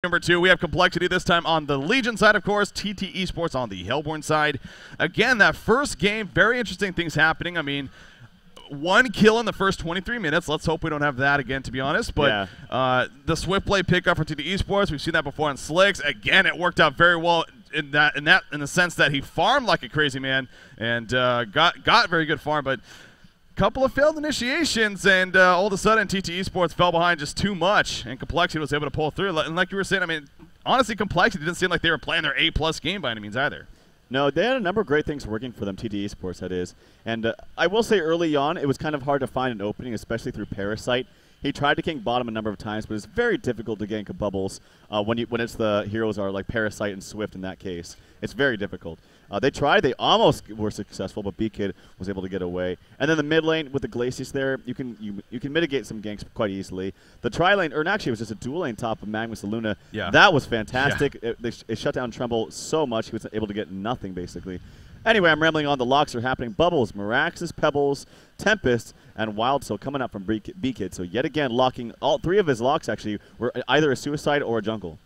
Number 2, we have Complexity this time on the Legion side, of course, TT Esports on the Hellborn side. Again, that first game, very interesting things happening. I mean, 1 kill in the first 23 minutes. Let's hope we don't have that again, to be honest. But the Swift Play pickup for TT Esports, we've seen that before on Slicks. Again, it worked out very well in the sense that he farmed like a crazy man and got very good farm, but couple of failed initiations, and all of a sudden TT Esports fell behind just too much, and Complexity was able to pull through. And like you were saying, I mean, honestly, Complexity didn't seem like they were playing their A+ game by any means either. No, they had a number of great things working for them, TT Esports, that is. And I will say early on, it was kind of hard to find an opening, especially through Parasite. He tried to gank bottom a number of times, but it's very difficult to gank bubbles when it's the heroes are like Parasite and Swift in that case. It's very difficult. They tried. They almost were successful, but B-Kid was able to get away. And then the mid lane with the Glacius there, you can mitigate some ganks quite easily. The tri lane, or actually it was just a dual lane top of Magnus and Luna. Yeah. That was fantastic. Yeah. It shut down Tremble so much he was able to get nothing, basically. Anyway, I'm rambling on. The locks are happening. Bubbles, Miraxis, Pebbles, Tempest, and Wild Soul coming up from B-Kid. So yet again, locking all 3 of his locks actually were either a suicide or a jungle.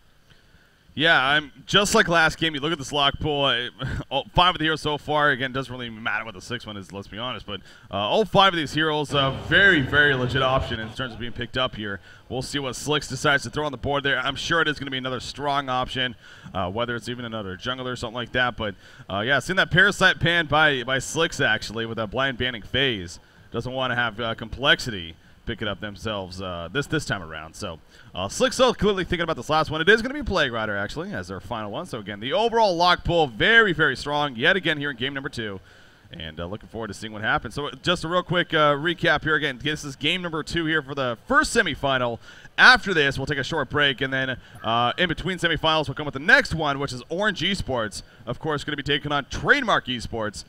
Yeah, I'm just like last game. You look at this lock pool, 5 of the heroes so far. Again, doesn't really matter what the 6th one is, let's be honest. But all 5 of these heroes, very, very legit option in terms of being picked up here. We'll see what Slicks decides to throw on the board there. I'm sure it is going to be another strong option, whether it's even another jungler or something like that. But yeah, seeing that Parasite pan by Slicks actually with that blind banning phase. Doesn't want to have Complexity pick it up themselves this time around. So Slicks still clearly thinking about this last one. It is going to be Plague Rider actually as their final one. So again, the overall lock pool very, very strong yet again here in game number 2. And looking forward to seeing what happens. So just a real quick recap here again. This is game number 2 here for the first semifinal. After this, we'll take a short break, and then in between semifinals, we'll come with the next one, which is Orange Esports. Of course, going to be taking on Trademark Esports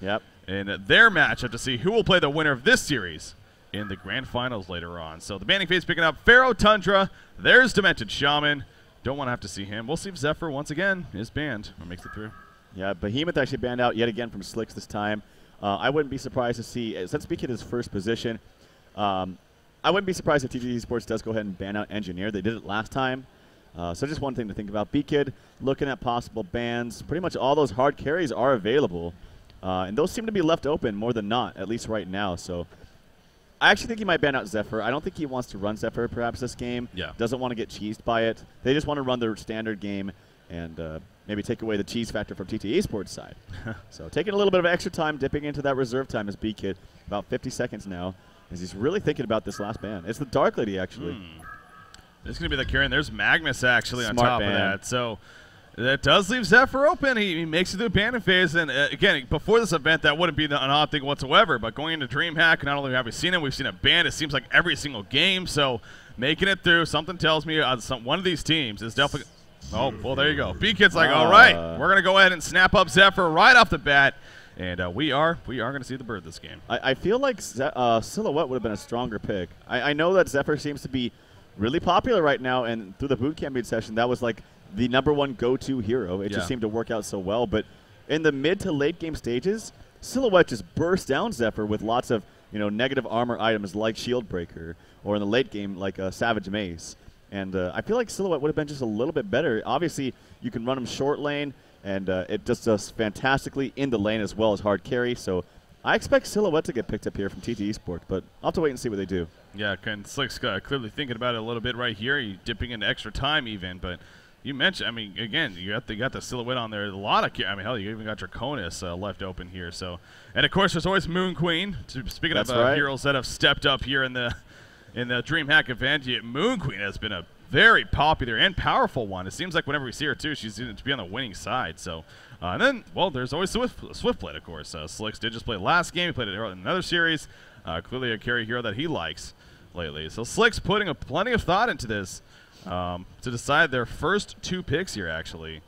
in their matchup to see who will play the winner of this series in the grand finals later on. So the banning phase picking up Pharaoh Tundra. There's Demented Shaman. Don't want to have to see him. We'll see if Zephyr once again is banned or makes it through. Yeah, Behemoth actually banned out yet again from Slicks this time. I wouldn't be surprised to see, since B-Kid is first position, I wouldn't be surprised if TT Esports does go ahead and ban out Engineer. They did it last time. So just one thing to think about. B-Kid looking at possible bans. Pretty much all those hard carries are available. And those seem to be left open more than not, at least right now. So I actually think he might ban out Zephyr. I don't think he wants to run Zephyr perhaps this game. Yeah. Doesn't want to get cheesed by it. They just want to run their standard game and maybe take away the cheese factor from TT Esports side. So taking a little bit of extra time, dipping into that reserve time as B-Kid, about 50 seconds now, as he's really thinking about this last ban. It's the Dark Lady, actually. This is going to be the carry, and there's Magnus actually Smart on top ban. of that. So that does leave Zephyr open. He makes it through the banning phase, and again, before this event, that wouldn't be an odd thing whatsoever. But going into DreamHack, not only have we seen him, we've seen a ban. It seems like every single game. So making it through, something tells me one of these teams is definitely. Oh, well, there you go. B-Kid's like, all right, we're going to go ahead and snap up Zephyr right off the bat. And we are going to see the bird this game. I feel like Silhouette would have been a stronger pick. I know that Zephyr seems to be really popular right now, and through the boot camping session, that was like the #1 go-to hero. It just seemed to work out so well. But in the mid to late game stages, Silhouette just burst down Zephyr with lots of negative armor items like Shield Breaker, or in the late game like Savage Mace. And I feel like Silhouette would have been just a little bit better. Obviously, you can run him short lane, and it just does fantastically in the lane as well as hard carry. So I expect Silhouette to get picked up here from TT Esports, but I'll have to wait and see what they do. Yeah, Slick's clearly thinking about it a little bit right here. He's dipping into extra time even, but you mentioned, I mean, again, you got the Silhouette on there. A lot of, I mean, hell, you even got Draconis left open here. So, and of course, there's always Moon Queen. Speaking of heroes that have stepped up here in the DreamHack event, Moon Queen has been a very popular and powerful one. It seems like whenever we see her too, she's going to be on the winning side. So, and then, well, there's always Swift Plate, of course. Slicks did just play last game. He played it in another series. Clearly a carry hero that he likes lately. So Slicks putting plenty of thought into this to decide their first 2 picks here, actually,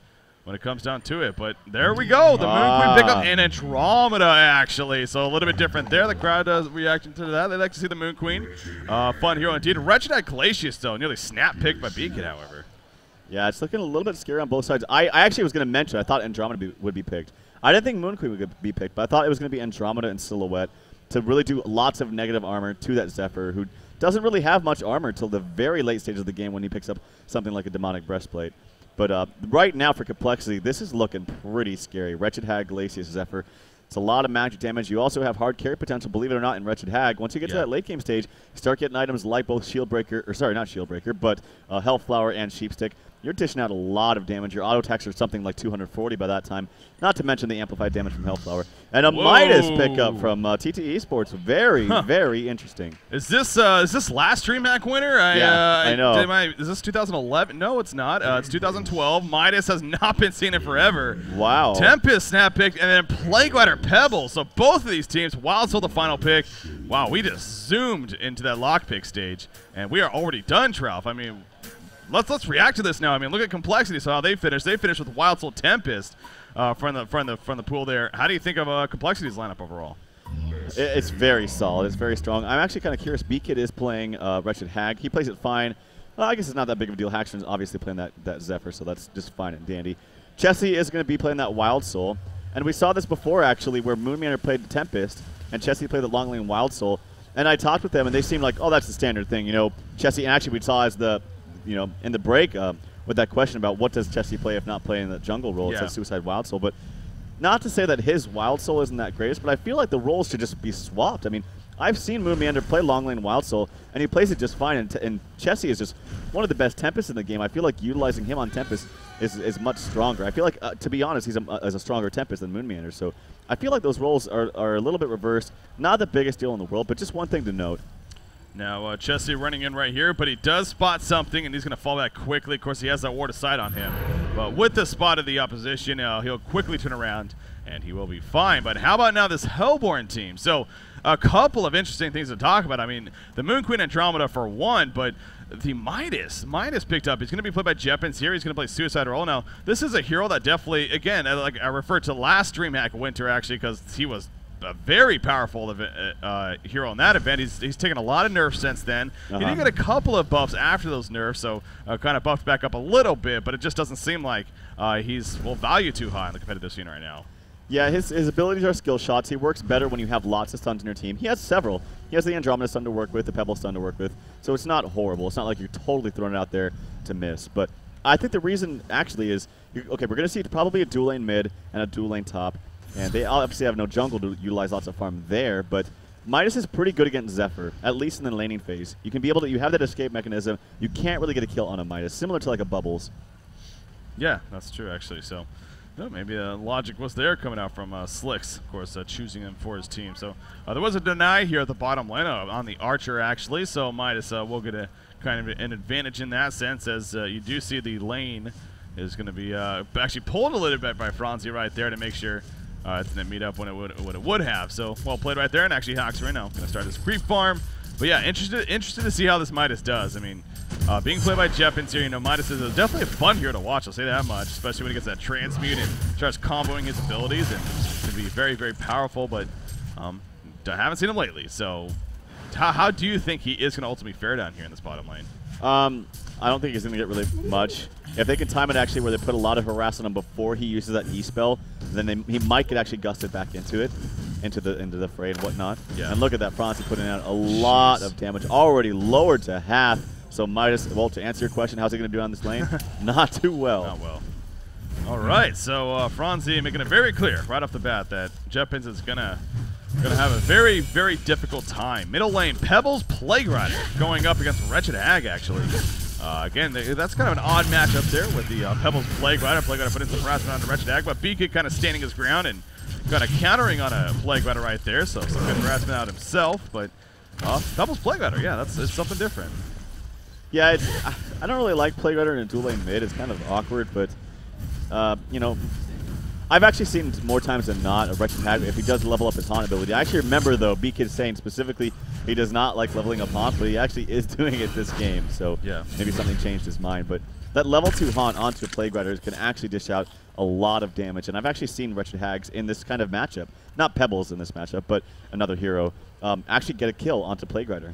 when it comes down to it. But there we go. The Moon Queen pickup and Andromeda, actually. So a little bit different there. The crowd does reaction to that. They like to see the Moon Queen. Fun hero indeed. Wretched at Glacius, though. Nearly snap picked by B-Kid, however. Yeah, it's looking a little bit scary on both sides. I actually was going to mention, I thought Andromeda would be picked. I didn't think Moon Queen would be picked, but I thought it was going to be Andromeda and Silhouette to really do lots of negative armor to that Zephyr, who doesn't really have much armor until the very late stages of the game when he picks up something like a Demonic Breastplate. But right now for complexity, this is looking pretty scary. Wretched Hag, Glacius, Zephyr. It's a lot of magic damage. You also have hard carry potential, believe it or not, in Wretched Hag. Once you get to that late game stage, you start getting items like both Shieldbreaker, or sorry, not Shieldbreaker, but Hellflower and Sheepstick. You're dishing out a lot of damage. Your auto attacks are something like 240 by that time, not to mention the amplified damage from Hellflower. And a Midas pickup from TteS Sports. Very, very interesting. Is this last DreamHack winner? I know. Is this 2011? No, it's not. It's 2012. Midas has not been seen in forever. Wow. Tempest snap pick, and then Plague Rider Pebble. So both of these teams, Wild Soul the final pick. Wow, we just zoomed into that lockpick stage, and we are already done, Tralf. I mean, let's react to this now. I mean, look at complexity. So how they finished. They finished with Wild Soul Tempest from the pool there. How do you think of complexity's lineup overall? It's very solid. It's very strong. I'm actually kind of curious. B-Kid is playing Wretched Hag. He plays it fine. I guess it's not that big of a deal. Hackstron's obviously playing that Zephyr, so that's just fine and dandy. Chessie is going to be playing that Wild Soul. And we saw this before, actually, where Moonmeander played the Tempest, and Chessie played the Long Lane Wild Soul. And I talked with them, and they seemed like, oh, that's the standard thing. You know, Chessie, and actually we saw as the, in the break with that question about what does Chessie play if not playing the jungle role. It says Suicide Wild Soul. But not to say that his Wild Soul isn't that greatest, but I feel like the roles should just be swapped. I mean, I've seen Moonmeander play Long Lane Wild Soul, and he plays it just fine. And Chessie is just one of the best Tempests in the game. I feel like utilizing him on Tempest is much stronger. I feel like, to be honest, he's a stronger Tempest than Moonmeander. So I feel like those roles are a little bit reversed. Not the biggest deal in the world, but just one thing to note. Now, Chessie running in right here, but he does spot something, and he's going to fall back quickly. Of course, he has that ward of sight on him. But with the spot of the opposition, he'll quickly turn around, and he will be fine. But how about now this Hellborn team? So a couple of interesting things to talk about. I mean, the Moon Queen Andromeda for one, but the Midas picked up. He's going to be played by Jeppins here. He's going to play Suicide role. Now, this is a hero that definitely, again, like I referred to last DreamHack Winter, actually, because he was a very powerful hero in that event. He's taken a lot of nerfs since then. He did get a couple of buffs after those nerfs, so kind of buffed back up a little bit, but it just doesn't seem like he's value too high in the competitive scene right now. Yeah, his abilities are skill shots. He works better when you have lots of stuns in your team. He has several. He has the Andromeda stun to work with, the Pebble stun to work with, so it's not horrible. It's not like you're totally throwing it out there to miss. But I think the reason actually is, okay, we're going to see probably a dual lane mid and a dual lane top, and they obviously have no jungle to utilize lots of farm there, but Midas is pretty good against Zephyr, at least in the laning phase. You can be able to, you have that escape mechanism. You can't really get a kill on a Midas, similar to like a Bubbles. Yeah, that's true actually. So maybe the logic was there coming out from Slicks, of course, choosing him for his team. So there was a deny here at the bottom lane on the Archer actually, so Midas will get a kind of an advantage in that sense, as you do see the lane is going to be actually pulled a little bit by Franzi right there to make sure it didn't meet up when it would have. So well played right there, and actually Hawks right now going to start his creep farm. But yeah, interested to see how this Midas does. I mean, being played by Jeppins here, Midas is definitely a fun hero to watch, I'll say that much, especially when he gets that transmute and starts comboing his abilities, and can be very, very powerful, but I haven't seen him lately. So how do you think he is going to ultimately fare down here in this bottom lane? I don't think he's going to get really much. If they can time it actually where they put a lot of harass on him before he uses that E-spell, then he might get actually gusted back into the fray and whatnot. Yeah. And look at that, Franzi putting out a lot of damage, already lowered to half. So Midas, well, to answer your question, how's he going to do on this lane? Not too well. Not well. All right, so Franzi making it very clear right off the bat that Jeppins is gonna have a very, very difficult time. Middle lane, Pebbles, Plague Rider going up against Wretched Hag, actually. Again, that's kind of an odd matchup there with the Pebbles, Plague Rider. Plague Rider put in some harassment on the Wretched Hag, but B-Kid kind of standing his ground and kind of countering on a Plague Rider right there, so some good harassment out himself. But Pebbles, Plague Rider, yeah, it's something different. Yeah, I don't really like Plague Rider in a dual lane mid. It's kind of awkward, but I've actually seen more times than not a Wretched Hag if he does level up his haunt ability. I actually remember, though, B-Kid saying specifically he does not like leveling up haunt, but he actually is doing it this game. So yeah, maybe something changed his mind. But that level 2 haunt onto Plague Riders can actually dish out a lot of damage. And I've actually seen Wretched Hags in this kind of matchup, not Pebbles in this matchup, but another hero, actually get a kill onto Plague Rider.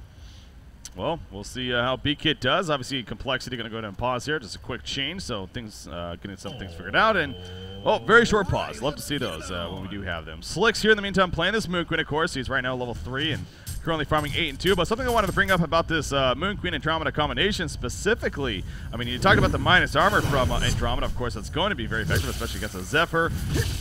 Well, we'll see how B-Kid does. Obviously, complexity going to go down and pause here. Just a quick change, so things getting some things figured out. And very short pause. Love to see those when we do have them. Slick's here in the meantime playing this Moon Queen, of course. He's right now level 3 and currently farming 8 and 2. But something I wanted to bring up about this Moon Queen Andromeda combination specifically, I mean, you talked about the minus armor from Andromeda. Of course, that's going to be very effective, especially against a Zephyr.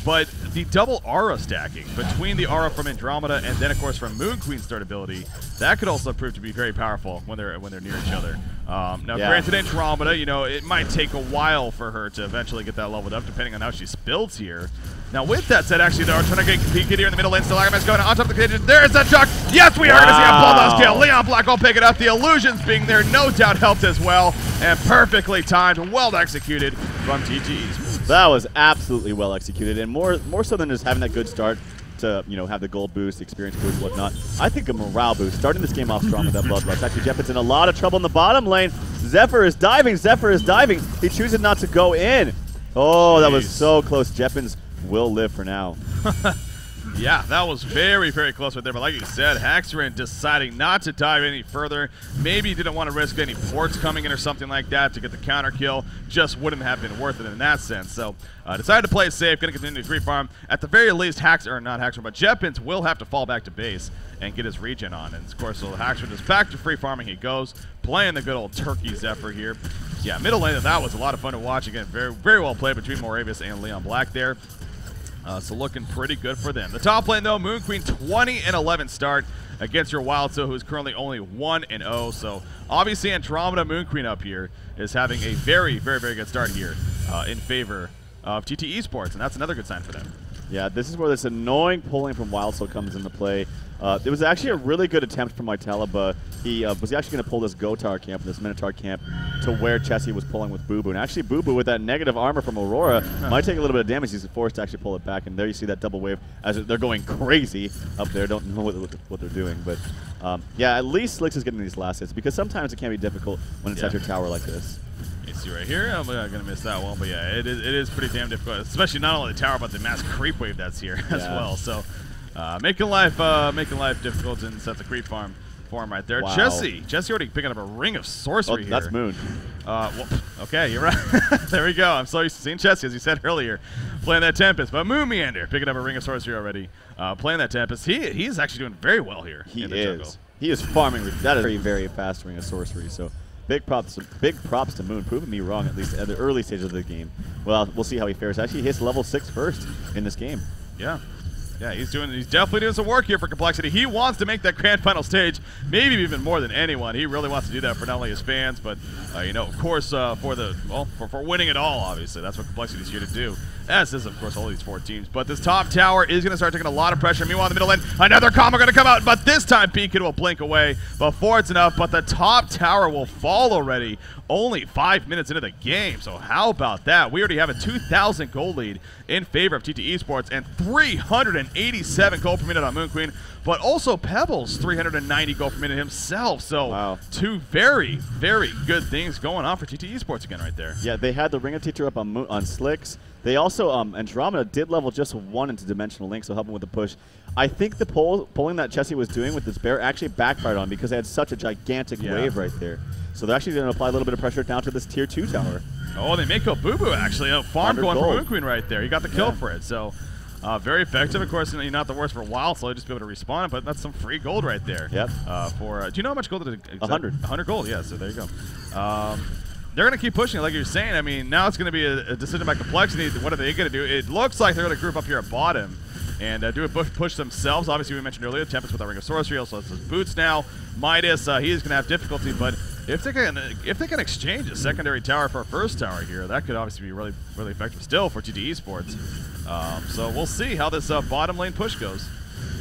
But the double aura stacking between the aura from Andromeda and then, of course, from Moon Queen's third ability, that could also prove to be very powerful when they're near each other. Now, granted, Andromeda, you know, it might take a while for her to eventually get that leveled up, depending on how she builds here. Now, with that said, actually, they're trying to get peek here in the middle lane. Still, Agamas going on top of the cage. There's that chuck. Yes, we are going to see a Bloodlust kill. Leon Black will pick it up. The illusions being there, no doubt, helped as well. And perfectly timed, well executed from TteS. That was absolutely well executed, and more so than just having that good start to, you know, have the gold boost, experience boost, whatnot. I think a morale boost. Starting this game off strong with that Bloodlust. Actually, Jeppin's in a lot of trouble in the bottom lane. Zephyr is diving. Zephyr is diving. He chooses not to go in. Oh, that was so close. Jeppin's will live for now. Yeah, that was very, very close right there. But like you said, Haxerin deciding not to dive any further. Maybe he didn't want to risk any ports coming in or something like that to get the counter kill. Just wouldn't have been worth it in that sense. So decided to play it safe. Going to continue to creep farm. At the very least, not Haxerin, but Jeppins will have to fall back to base and get his regen on. And of course, so Haxerin is back to free farming. He goes, playing the good old turkey Zephyr here. Yeah, middle lane, that was a lot of fun to watch. Again, very, very well played between Moravius and Leon Black there. So looking pretty good for them. The top lane, though, Moon Queen 20-11 start against your Wildso, who is currently only 1-0. So obviously Andromeda Moon Queen up here is having a very, very, very good start here in favor of TteS, and that's another good sign for them. Yeah, this is where this annoying pulling from Wildso comes into play. It was actually a really good attempt from Mytelaba. He was actually going to pull this Gotar camp, this Minotaur camp, to where Chessie was pulling with Boo Boo. And actually, Boo Boo, with that negative armor from Aurora, might take a little bit of damage. He's forced to actually pull it back. And there you see that double wave as they're going crazy up there. Don't know what they're doing. But yeah, at least Slicks is getting these last hits, because sometimes it can be difficult when it's at your tower like this. You see right here, I'm going to miss that one. But yeah, it is pretty damn difficult, especially not only the tower, but the mass creep wave that's here as well. So making life difficult in sets of creep farm form right there. Wow. Jesse already picking up a ring of sorcery here. That's Moon. Well, okay, you're right. There we go. I'm so used to seeing Jesse, as you said earlier, playing that Tempest. But Moon Meander picking up a ring of sorcery already, playing that Tempest. He's actually doing very well here. He is. He is farming. That is very, very fast ring of sorcery. So big props to Moon, proving me wrong at least at the early stages of the game. Well, we'll see how he fares. Actually, he hits level 6 first in this game. Yeah. Yeah, he's definitely doing some work here for Complexity. He wants to make that grand final stage, maybe even more than anyone. He really wants to do that for not only his fans, but you know, of course, for winning it all. Obviously, that's what Complexity is here to do. As is, of course, all these 4 teams. But this top tower is going to start taking a lot of pressure. Meanwhile, in the middle lane, another combo going to come out, but this time Beacon will blink away before it's enough. But the top tower will fall already. Only 5 minutes into the game, so how about that? We already have a 2,000 gold lead in favor of TteS and 387 gold per minute on Moon Queen, but also Pebbles 390 gold per minute himself. So wow. 2 very, very good things going on for TteS again right there. Yeah, they had the Ring of Teacher up on Slicks. They also, Andromeda did level just 1 into Dimensional Link, so helping with the push. I think the pulling that Chessie was doing with this bear actually backfired on, because they had such a gigantic wave right there. So they're actually going to apply a little bit of pressure down to this Tier 2 tower. Oh, they make a Boo Boo actually. A farm going for Moon Queen right there. He got the kill for it. So very effective. Of course, not the worst for a while, so he'll just be able to respawn it, but that's some free gold right there. Yep. Do you know how much gold it is? 100. 100 gold, yeah, so there you go. They're going to keep pushing it, like you're saying. I mean, now it's going to be a decision by Complexity. What are they going to do? It looks like they're going to group up here at bottom and do a push themselves. Obviously, we mentioned earlier, Tempest with that Ring of Sorcery also has his boots now. Midas, he is going to have difficulty, but if they can exchange a secondary tower for a first tower here, that could obviously be really, really effective still for TteS. So we'll see how this bottom lane push goes.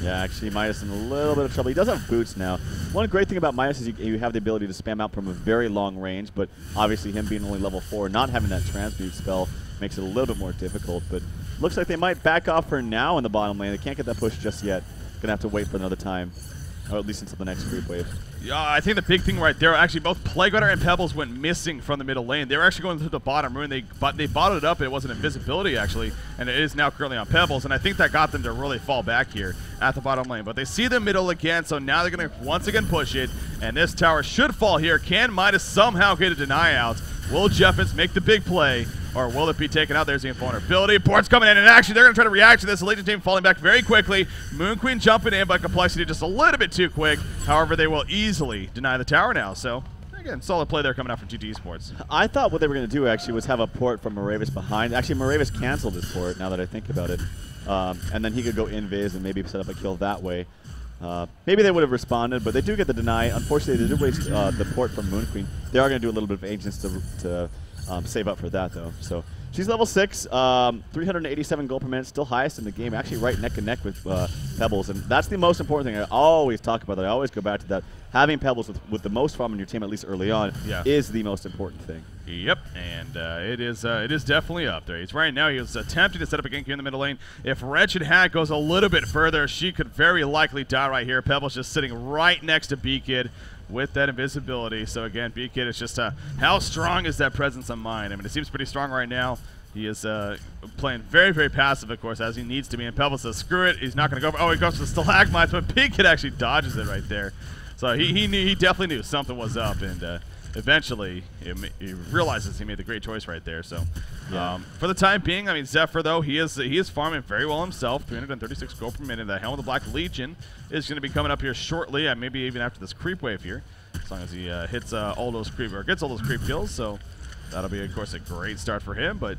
Yeah, actually, Midas in a little bit of trouble. He does have boots now. One great thing about Midas is you have the ability to spam out from a very long range, but obviously him being only level 4, not having that transmute spell makes it a little bit more difficult. But looks like they might back off for now in the bottom lane. They can't get that push just yet. Gonna have to wait for another time, or at least until the next creep wave. Yeah, I think the big thing right there, actually both Plague Rider and Pebbles went missing from the middle lane. They were actually going to the bottom rune. They bottled it up. It wasn't invisibility, actually, and it is now currently on Pebbles, and I think that got them to really fall back here at the bottom lane. But they see the middle again, so now they're going to once again push it, and this tower should fall here. Can Midas somehow get a deny out? Will Jeffins make the big play or will it be taken out? There's the invulnerability. Port's coming in, and actually they're going to try to react to this. The Legion team falling back very quickly. Moon Queen jumping in, but Complexity just a little bit too quick. However, they will easily deny the tower now. So, again, solid play there coming out from TteS Sports. I thought what they were going to do, actually, was have a port from Moravis behind. Actually, Moravis canceled his port, now that I think about it. And then he could go invis and maybe set up a kill that way. Maybe they would have responded, but they do get the deny. Unfortunately, they did waste the port from Moon Queen. They are going to do a little bit of Ancients to save up for that, though. So she's level 6, 387 gold per minute, still highest in the game, actually right neck and neck with Pebbles. And that's the most important thing. I always talk about that. I always go back to that. Having Pebbles with the most farm in your team, at least early on, is the most important thing. Yep, and it is definitely up there. He's right now. He was attempting to set up a gank here in the middle lane. If Wretched Hack goes a little bit further, she could very likely die right here. Pebbles just sitting right next to B-Kid with that invisibility. So again, B-Kid is just how strong is that presence of mind? I mean, it seems pretty strong right now. He is playing very, very passive, of course, as he needs to be. And Pebbles says, screw it. He's not going to go. Oh, he goes for the stalagmites, but B-Kid actually dodges it right there. So he definitely knew something was up, and eventually he realizes he made the great choice right there. So for the time being, I mean, Zephyr, though, he is farming very well himself. 336 gold per minute. The Helm of the Black Legion is going to be coming up here shortly, and maybe even after this creep wave here, as long as he hits all those creep, or gets all those creep kills. So that'll be, of course, a great start for him. But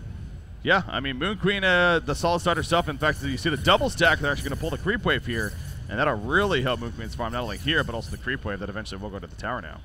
yeah, I mean, Moon Queen, the solid start herself. In fact, you see the double stack, they're actually going to pull the creep wave here. And that'll really help Moon Queen's farm, not only here, but also the creep wave that eventually will go to the tower now.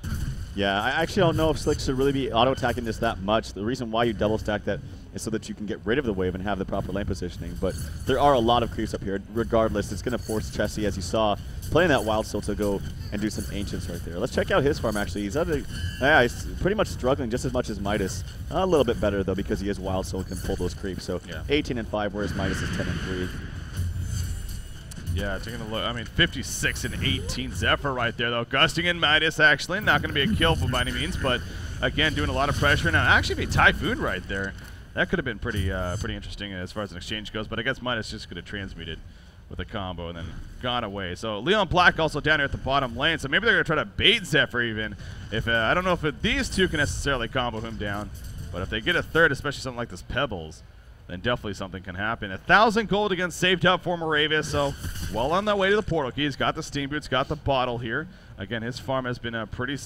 Yeah, I actually don't know if Slick should really be auto-attacking this that much. The reason why you double stack that is so that you can get rid of the wave and have the proper lane positioning. But there are a lot of creeps up here. Regardless, it's going to force Chessie, as you saw, playing that Wild Soul to go and do some Ancients right there. Let's check out his farm, actually. He's he's pretty much struggling just as much as Midas. A little bit better, though, because he is Wild Soul and can pull those creeps. So 18 and 5, whereas Midas is 10 and 3. Yeah, taking a look. I mean, 56 and 18 Zephyr right there, though. Gusting in Midas, actually. Not going to be a kill by any means, but again, doing a lot of pressure. Now, actually, be Typhoon right there. That could have been pretty interesting as far as an exchange goes, but I guess Midas just could have transmuted with a combo and then gone away. So Leon Black also down here at the bottom lane, so maybe they're going to try to bait Zephyr even. If I don't know if these two can necessarily combo him down, but if they get a third, especially something like this Pebbles, then definitely something can happen. 1,000 gold again, saved up for Moravis, so well on that way to the portal key. He's got the steam boots, got the bottle here. Again, his farm has been pretty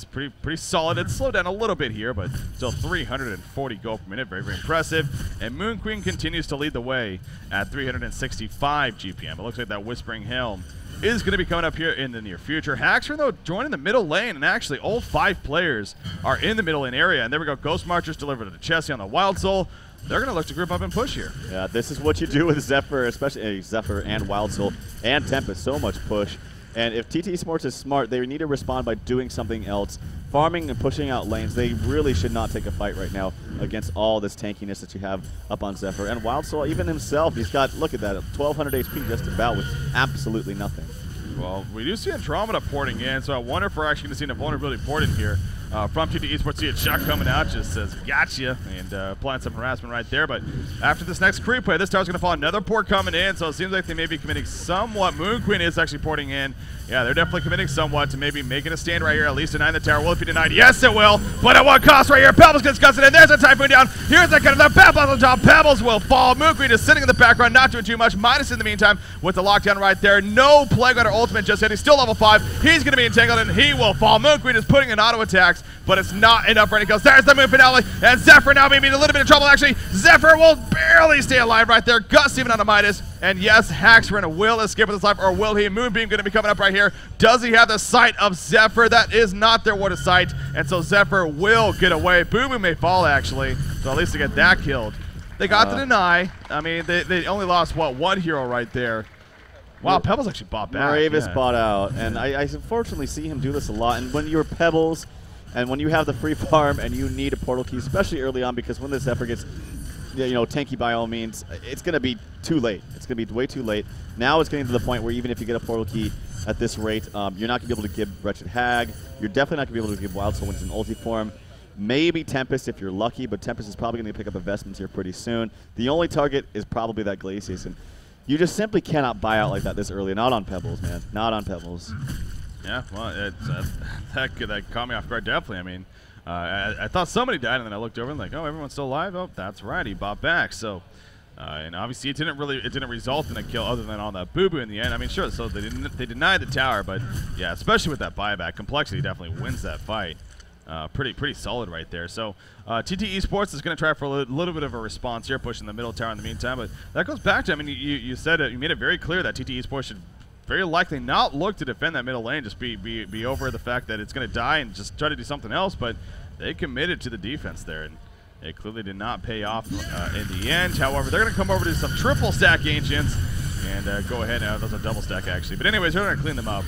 solid. It's slowed down a little bit here, but still 340 gold per minute, very, very impressive. And Moon Queen continues to lead the way at 365 GPM. It looks like that Whispering Helm is going to be coming up here in the near future. Haxer, though, joining the middle lane, and actually all 5 players are in the middle lane area. And there we go, Ghost Marchers delivered to Chessie on the Wild Soul. They're going to look to group up and push here. Yeah, this is what you do with Zephyr, especially Zephyr and Wild Soul and Tempest. So much push. And if TteS Sports is smart, they need to respond by doing something else. Farming and pushing out lanes, they really should not take a fight right now against all this tankiness that you have up on Zephyr. And Wild Soul, even himself, he's got, look at that, 1,200 HP just about with absolutely nothing. Well, we do see Andromeda porting in, so I wonder if we're actually going to see a vulnerability port in here. From TteS Sports, see a shot coming out, just says, gotcha, and applying some harassment right there. But after this next creep play, this tower's going to fall another port coming in, so it seems like they may be committing somewhat. Moon Queen is actually porting in. Yeah, they're definitely committing somewhat to maybe making a stand right here, at least denying the tower. Will it be denied? Yes, it will, but at what cost right here? Pebbles gets gusted in. There's a Typhoon down. Here's the kind of the Pebbles on top. Pebbles will fall. Moon Queen is sitting in the background, not doing too much. Midas in the meantime with the lockdown right there. No Plague on her ultimate just yet. He's still level 5. He's going to be entangled, and he will fall. Moon Queen is putting in auto attacks, but it's not enough for any kills. There's the Moon Finale, and Zephyr now maybe in a little bit of trouble, actually. Zephyr will barely stay alive right there. Gus even on a Midas, and yes, Haxer will escape with his life, or will he? Moonbeam going to be coming up right here. Does he have the sight of Zephyr? That is not their word of sight, and so Zephyr will get away. Boo Boo may fall, actually, so at least to get that killed. They got the deny. I mean, they only lost, what, 1 hero right there. Wow, Pebbles actually bought back. Moravis bought out, and I unfortunately see him do this a lot, and when you're Pebbles, and when you have the free farm and you need a portal key, especially early on, because when this Zephyr gets, tanky by all means, it's going to be too late. It's going to be way too late. Now it's getting to the point where even if you get a portal key at this rate, you're not going to be able to give Wretched Hag. You're definitely not going to be able to give Wild Soul when it's in ulti form. Maybe Tempest if you're lucky, but Tempest is probably going to pick up investments here pretty soon. The only target is probably that Glacius, and you just simply cannot buy out like that this early. Not on Pebbles, man. Not on Pebbles. Yeah, well, that caught me off guard, definitely. I mean, I thought somebody died, and then I looked over and like, oh, everyone's still alive. Oh, that's right, he bought back. So, and obviously it didn't result in a kill other than on that boo-boo in the end. I mean, sure, so they denied the tower, but yeah, especially with that buyback, Complexity definitely wins that fight. Pretty solid right there. So TTE Esports is going to try for a little bit of a response here, pushing the middle tower in the meantime. But that goes back to, I mean, you said it, you made it very clear that TTE Esports should very likely not look to defend that middle lane, just be over the fact that it's going to die and just try to do something else. But they committed to the defense there, and it clearly did not pay off in the end. However, they're going to come over to some triple stack Ancients and go ahead. Now, those are double stack actually. But anyways, they're going to clean them up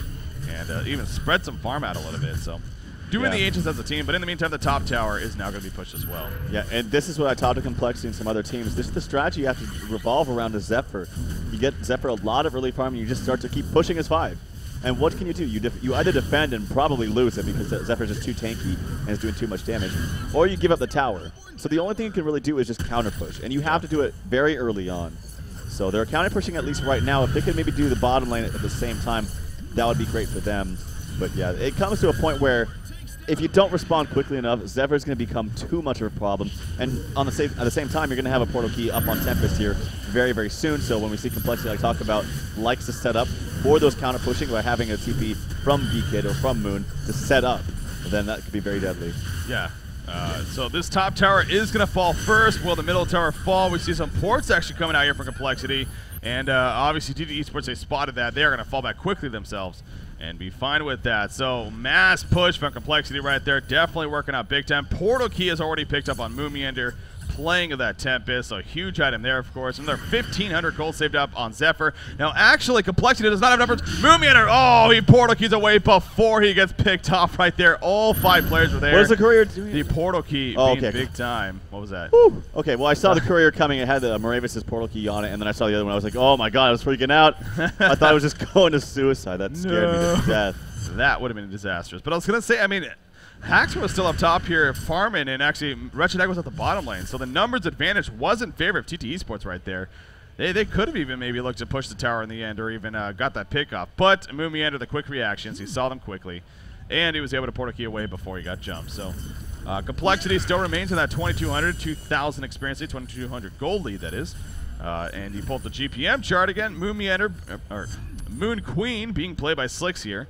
and even spread some farm out a little bit. So. Doing the Ancients as a team, but in the meantime, the top tower is now going to be pushed as well. Yeah, and this is what I taught to Complexity and some other teams. This is the strategy you have to revolve around a Zephyr. You get Zephyr a lot of early farm, and you just start to keep pushing his 5. And what can you do? You either defend and probably lose it because Zephyr's just too tanky and is doing too much damage, or you give up the tower. So the only thing you can really do is just counter push, and you have to do it very early on. So they're counter pushing at least right now. If they could maybe do the bottom lane at the same time, that would be great for them. But yeah, it comes to a point where if you don't respond quickly enough, Zephyr is going to become too much of a problem. And at the same time, you're going to have a portal key up on TeMPest here very, very soon. So when we see Complexity, like I talked about, likes to set up for those counter pushing by having a TP from VKid or from Moon to set up, then that could be very deadly. Yeah. So this top tower is going to fall first. Will the middle tower fall? We see some ports actually coming out here from Complexity. And obviously, TTE Esports, they spotted that. They are going to fall back quickly themselves and be fine with that. So mass push from Complexity right there. Definitely working out big time. Portal key is already picked up on Moon Meander, playing of that TeMPest. So a huge item there, of course. Another 1,500 gold saved up on Zephyr. Now, actually, Complexity does not have numbers. Moon Meander, oh, he portal keys away before he gets picked off right there. All 5 players were there. What is the courier doing? The portal key being big time. What was that? Woo. Okay, well, I saw the courier coming. It had the Moravis' portal key on it, and then I saw the other one. I was like, oh my god, I was freaking out. I thought I was just going to suicide. That scared me to death. That would have been disastrous. But I was going to say, I mean, Haxor was still up top here farming, and actually Wretched Egg was at the bottom lane. So the numbers advantage was in favor of TTE Esports right there. They could have even maybe looked to push the tower in the end or even got that pick off. But Moon Meander, the quick reactions, he saw them quickly, and he was able to portal key away before he got jumped. So Complexity still remains in that 2,200, 2,000 experience lead, 2,200 gold lead, that is. And he pulled the GPM chart again. Moon Meander, or Moon Queen being played by Slicks here.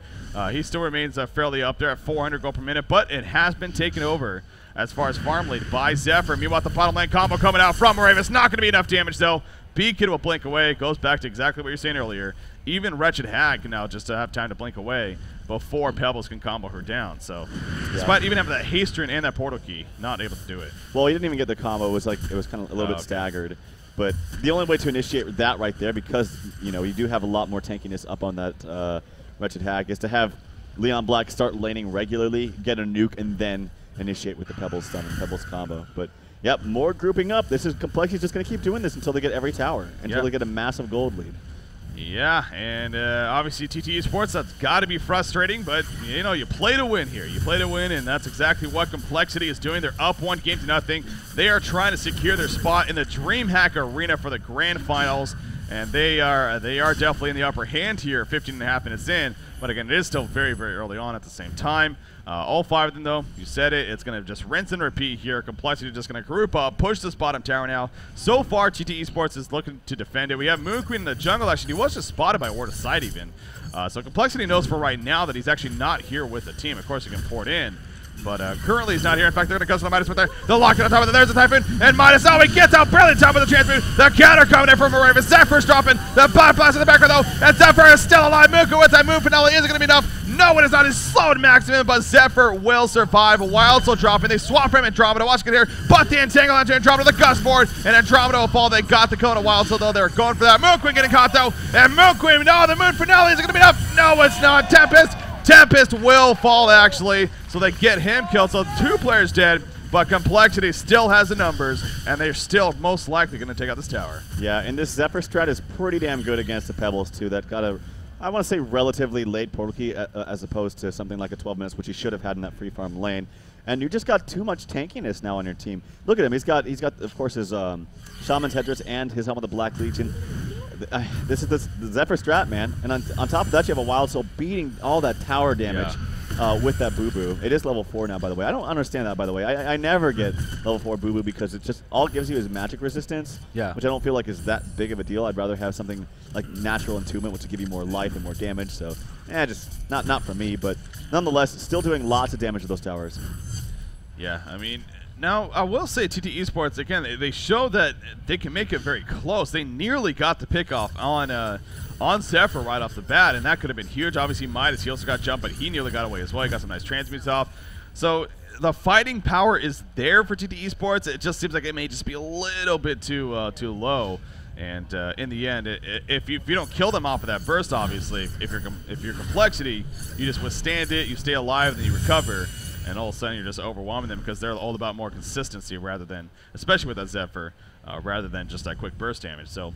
He still remains fairly up there at 400 gold per minute, but it has been taken over as far as farm lead by Zephyr. Meanwhile, the bottom lane combo coming out from Moravis. Not going to be enough damage, though. B-Kid will blink away. Goes back to exactly what you were saying earlier. Even Wretched Hag can now just have time to blink away before Pebbles can combo her down. So, despite even having that haste rune and that portal key, not able to do it. Well, he didn't even get the combo. It was kind of a little bit staggered. But the only way to initiate that right there, because you do have a lot more tankiness up on that Wretched Hag, is to have Leon Black start laning regularly, get a nuke, and then initiate with the Pebbles stun and Pebbles combo. But yep, more grouping up. This is Complexity's just going to keep doing this until they get every tower, until they get a massive gold lead. Yeah, and obviously TTE Esports, that's got to be frustrating, but you play to win here. You play to win, and that's exactly what Complexity is doing. They're up 1 game to nothing. They are trying to secure their spot in the DreamHack arena for the grand finals, and they are definitely in the upper hand here, 15.5 minutes in. But again, it is still very, very early on at the same time. All 5 of them, though, you said it, it's going to just rinse and repeat here. Complexity just going to group up, push this bottom tower now. So far, TTE Esports is looking to defend it. We have Moon Queen in the jungle. Actually, he was just spotted by Ward of Sight even. So Complexity knows for right now that he's actually not here with the team. Of course, he can port in. But currently he's not here. In fact, they're going to go to the Midas with there. They'll lock it on top of it. There's the Typhoon. And Midas, oh, he gets out barely on top of the Transmute. The counter coming in from Moravis. Zephyr's dropping. The bot blast in the background, though. And Zephyr is still alive. Muka with that Moon Finale isn't going to be enough. No, it is not. He's slowed maximum, but Zephyr will survive. Wild still dropping. They swap for him Andromeda. Watch it here. But the Entangle onto Andromeda. The Gust board. And Andromeda will fall. They got the kill on a Wild still, though. They're going for that. Moon Queen getting caught, though. And Moon Queen, no, the Moon Finale isn't going to be enough. No, it's not. TeMPest will fall, actually, so they get him killed. So 2 players dead, but Complexity still has the numbers, and they're still most likely going to take out this tower. Yeah, and this Zephyr strat is pretty damn good against the Pebbles, too. That got a, I want to say, relatively late portal key as opposed to something like a 12 minutes, which he should have had in that free farm lane. And you just got too much tankiness now on your team. Look at him. He's got of course, his Shaman's Headdress and his Helm of the Black Legion. This is the Zephyr strat, man. And on top of that, you have a Wild Soul beating all that tower damage. with that boo-boo. It is level 4 now, by the way. I don't understand that, by the way. I never get level 4 boo-boo because it just all it gives you is magic resistance, which I don't feel like is that big of a deal. I'd rather have something like natural entombment, which would give you more life and more damage. So, just not for me. But nonetheless, still doing lots of damage to those towers. Yeah, I mean, now I will say TT Esports, again, they show that they can make it very close. They nearly got the pick off on Zephyr right off the bat, and that could have been huge. Obviously, Midas, he also got jumped, but he nearly got away as well. He got some nice transmutes off. So the fighting power is there for TT Esports. It just seems like it may just be a little bit too low. And in the end, if you don't kill them off of that burst, obviously, if you're complexity, you just withstand it, you stay alive, and then you recover. And all of a sudden, you're just overwhelming them because they're all about more consistency rather than, especially with that Zephyr, rather than just that quick burst damage. So,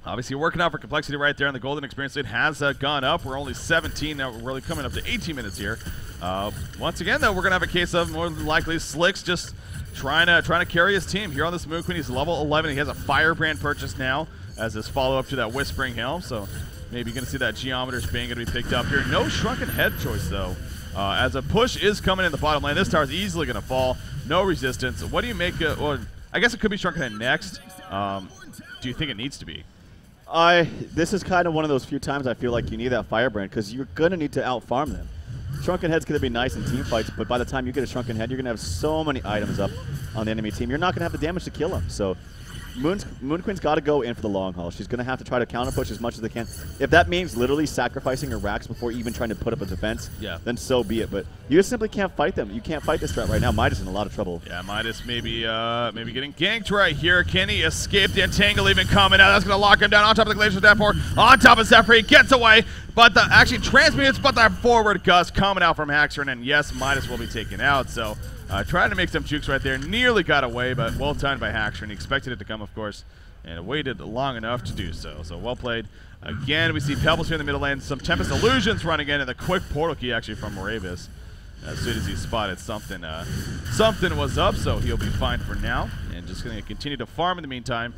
obviously, working out for complexity right there, and the golden experience rate has gone up. We're only 17 now. We're really coming up to 18 minutes here. Once again, though, we're gonna have a case of more than likely Slicks just trying to carry his team here on this Moon Queen. He's level 11. He has a Firebrand purchase now as his follow-up to that Whispering Helm. So maybe you're gonna see that Geometer Spin gonna be picked up here. No Shrunken Head choice though. As a push is coming in the bottom lane, this tower is easily going to fall. No resistance. What do you make? Or I guess it could be Shrunken Head next. Do you think it needs to be? This is kind of one of those few times I feel like you need that Firebrand because you're going to need to out-farm them. Shrunken Head's going to be nice in team fights, but by the time you get a Shrunken Head, you're going to have so many items up on the enemy team. You're not going to have the damage to kill him. So Moon Queen's got to go in for the long haul. She's going to have to try to counter push as much as they can. If that means literally sacrificing her racks before even trying to put up a defense, then so be it. But you just simply can't fight them. You can't fight this threat right now. Midas in a lot of trouble. Yeah, Midas maybe getting ganked right here. Can he escape the entangle even coming out? That's going to lock him down on top of the Glacier Downpour. On top of Zephyr, he gets away. But the actually transmutes, but that forward gust coming out from Haxorn. And yes, Midas will be taken out. So trying to make some jukes right there. Nearly got away, but well timed by Haxorn. He expected it to come, of course, and waited long enough to do so. So well played. Again, we see Pebbles here in the middle lane. Some Tempest Illusions running in, and the quick portal key actually from Moravis. As soon as he spotted something was up, so he'll be fine for now. And just going to continue to farm in the meantime.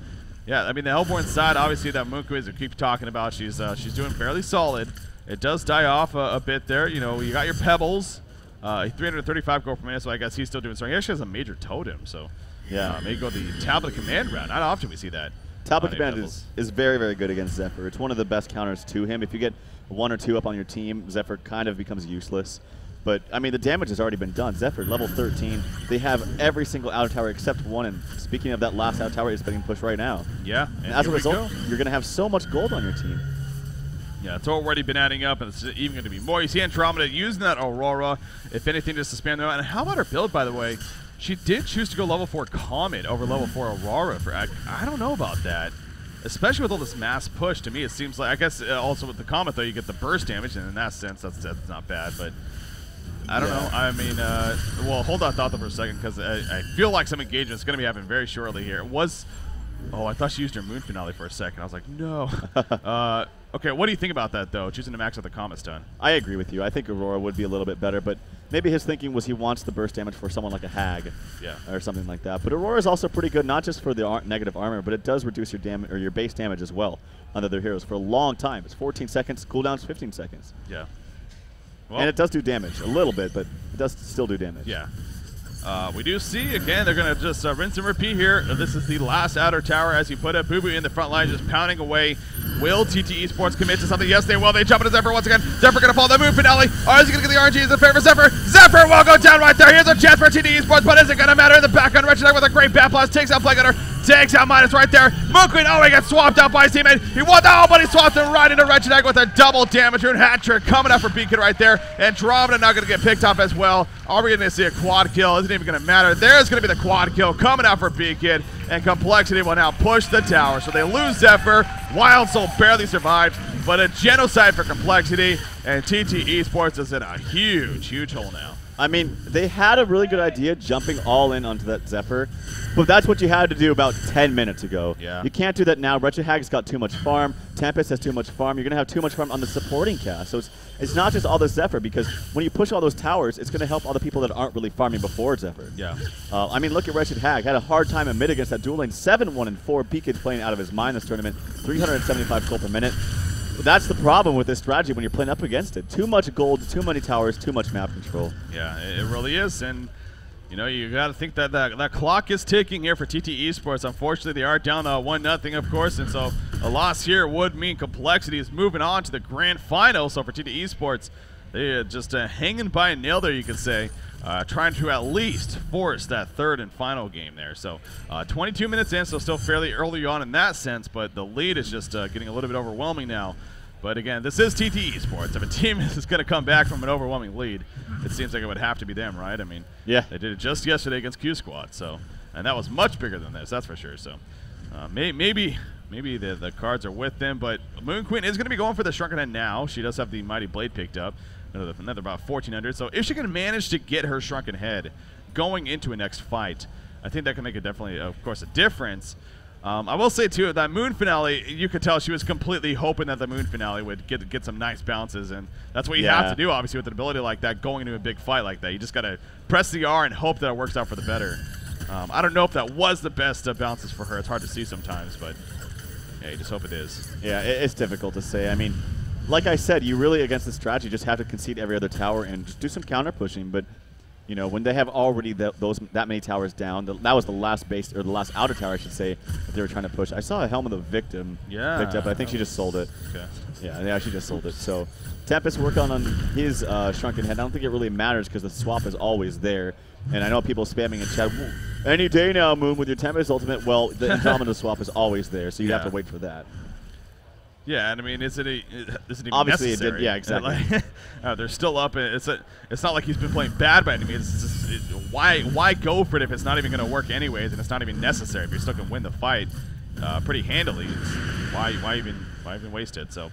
Yeah, I mean, the Hellborn side, obviously, that Moon Queen we keep talking about, she's doing fairly solid. It does die off a bit there. You know, you got your Pebbles. 335 gold per minute, so I guess he's still doing something. He actually has a major totem, so maybe go the Tablet Command round. Not often we see that. Tablet Command is very, very good against Zephyr. It's one of the best counters to him. If you get 1 or 2 up on your team, Zephyr kind of becomes useless. But, I mean, the damage has already been done. Zephyr, level 13. They have every single outer tower except one, and speaking of that last outer tower, it's being pushed right now. Yeah. And as a result, you're going to have so much gold on your team. Yeah, it's already been adding up, and it's even going to be more. You see Andromeda using that Aurora, if anything, just to spam them out. And how about her build, by the way? She did choose to go level 4 Comet over level 4 Aurora. I don't know about that, especially with all this mass push. To me, it seems like, I guess also with the Comet, though, you get the burst damage, and in that sense, that's not bad. But I don't know. I mean, well, hold that thought for a second, because I feel like some engagement is going to be happening very shortly here. It was... Oh, I thought she used her Moon Finale for a second. I was like, no. Okay, what do you think about that, though, choosing to max out the Comet stun? I agree with you. I think Aurora would be a little bit better, but maybe his thinking was he wants the burst damage for someone like a Hag or something like that. But Aurora is also pretty good, not just for the negative armor, but it does reduce your damage or your base damage as well on other heroes for a long time. It's 14 seconds, cooldown's 15 seconds. Yeah. Well, and it does do damage, a little bit, but it does still do damage. Yeah. We do see, again, they're going to just rinse and repeat here. This is the last outer tower, as you put it. Boo Boo in the front line, just pounding away. Will TT Esports commit to something? Yes, they will. They jump into Zephyr once again. Zephyr going to fall. The Moon Finale. Or is he going to get the RNG? Is it fair for Zephyr? Zephyr will go down right there. Here's a chance for TT Esports, but is it going to matter? In the background, Wretched with a great Bat Blast. Takes out Flame Gunner. Takes out Midas right there. Moon Queen, oh, he gets swapped out by his teammate. He won, oh, but he swapped him right into Wretched Egg with a double damage and hat trick coming up for Beacon right there. Andromeda now going to get picked up as well. Are we going to see a quad kill? Isn't even going to matter. There's going to be the quad kill coming out for Beacon, and Complexity will now push the tower. So they lose Zephyr. Wild Soul barely survived, but a genocide for Complexity, and TT Esports is in a huge, huge hole now. I mean, they had a really good idea jumping all in onto that Zephyr, but that's what you had to do about 10 minutes ago. Yeah. You can't do that now. Wretched Hag's got too much farm. Tempest has too much farm. You're going to have too much farm on the supporting cast. So it's not just all the Zephyr, because when you push all those towers, it's going to help all the people that aren't really farming before Zephyr. Yeah. I mean, look at Wretched Hag. Had a hard time in mid against that dual lane. 7-1-4. Beacon's playing out of his mind this tournament. 375 gold per minute. that's the problem with this strategy when you're playing up against it. Too much gold, too many towers, too much map control. Yeah, it really is. And you know, you got to think that that clock is ticking here for TteS Esports. Unfortunately, they are down 1-0, of course, and so a loss here would mean Complexity is moving on to the grand final. So for TteS Esports, they are just hanging by a nail there, you could say, trying to at least force that third and final game there. So 22 minutes in, so still fairly early on in that sense, but the lead is just getting a little bit overwhelming now. But again, this is TteS Esports. If a team is going to come back from an overwhelming lead, it seems like it would have to be them, right? I mean, yeah, they did it just yesterday against Q Squad, so, and that was much bigger than this, that's for sure. So maybe the cards are with them, but Moon Queen is going to be going for the Shrunken Head now. She does have the Mighty Blade picked up, another about 1,400. So if she can manage to get her Shrunken Head going into a next fight, I think that can make a definitely, of course, a difference. I will say, too, that Moon Finale, you could tell she was completely hoping that the Moon Finale would get some nice bounces, and that's what you have to do, obviously, with an ability like that, going into a big fight like that. You just got to press the R and hope that it works out for the better. I don't know if that was the best bounces for her. It's hard to see sometimes, but yeah, you just hope it is. Yeah, it's difficult to say. I mean, like I said, you really, against this strategy, just have to concede every other tower and just do some counter pushing, but you know, when they have already that many towers down, that was the last base, or the last outer tower, I should say, that they were trying to push. I saw a Helm of the Victim picked up, but I think she just sold it. Okay. Yeah, she just sold it. So TteS work on his Shrunken Head. I don't think it really matters because the swap is always there. And I know people spamming in chat, any day now, Moon, with your Tempest ultimate. Well, the Andromeda swap is always there, so you have to wait for that. Yeah, and I mean, is it even obviously necessary? It did, yeah, exactly. They're still up. It's not like he's been playing bad by any means. It's just, why go for it if it's not even going to work anyways, and it's not even necessary if you're still going to win the fight pretty handily? Why even waste it? So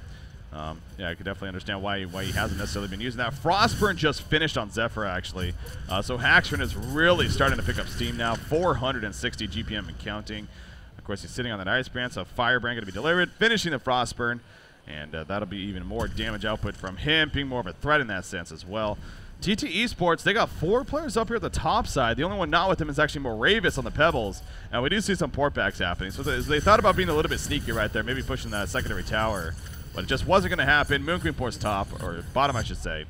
yeah, I could definitely understand why he hasn't necessarily been using that. Frostburn just finished on Zephyr actually, so Haxtron is really starting to pick up steam now. 460 GPM and counting. Of course, he's sitting on that Ice Brand, so Firebrand going to be delivered, finishing the Frostburn, and that'll be even more damage output from him, being more of a threat in that sense as well. TteS Esports, they got 4 players up here at the top side. The only one not with them is actually Moravis on the Pebbles, and we do see some portbacks happening. So they thought about being a little bit sneaky right there, maybe pushing that secondary tower, but it just wasn't going to happen. Moon Queen ports top, or bottom, I should say.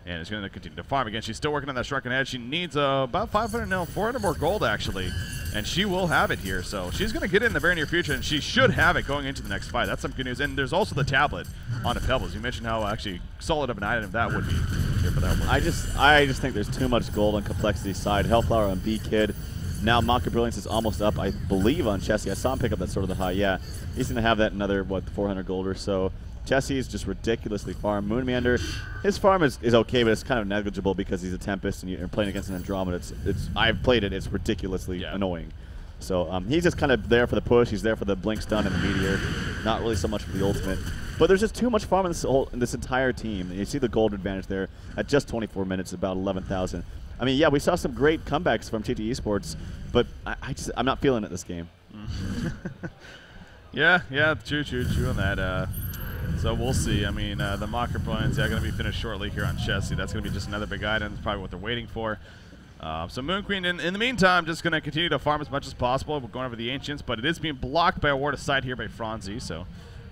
And it's going to continue to farm again. She's still working on that Shrunken Head. She needs about 500 now, 400 more gold actually, and she will have it here. So she's going to get it in the very near future, and she should have it going into the next fight. That's some good news. And there's also the tablet on the Pebbles. You mentioned how actually solid of an item that would be here for that one. I just think there's too much gold on Complexity's side. Hellflower on B-Kid. Now Maka Brilliance is almost up, I believe, on Chessie. I saw him pick up that sort of the high. Yeah, he's going to have that another, what, 400 gold or so. Chessie is just ridiculously farmed. Moonmander, his farm is okay, but it's kind of negligible because he's a Tempest and you're playing against an Andromeda. I've played it. It's ridiculously annoying. So he's just kind of there for the push. He's there for the Blink Stun and the Meteor. Not really so much for the ultimate. But there's just too much farm in this entire team. And you see the gold advantage there at just 24 minutes, about 11,000. I mean, yeah, we saw some great comebacks from TteS Esports, but I'm not feeling it this game. yeah, true on that. So we'll see. I mean, the Mocker Blinds are going to be finished shortly here on Chessie. That's going to be just another big item. That's probably what they're waiting for. So Moon Queen, in the meantime, just going to continue to farm as much as possible. We're going over the Ancients, but it is being blocked by a ward of sight here by Franzi. So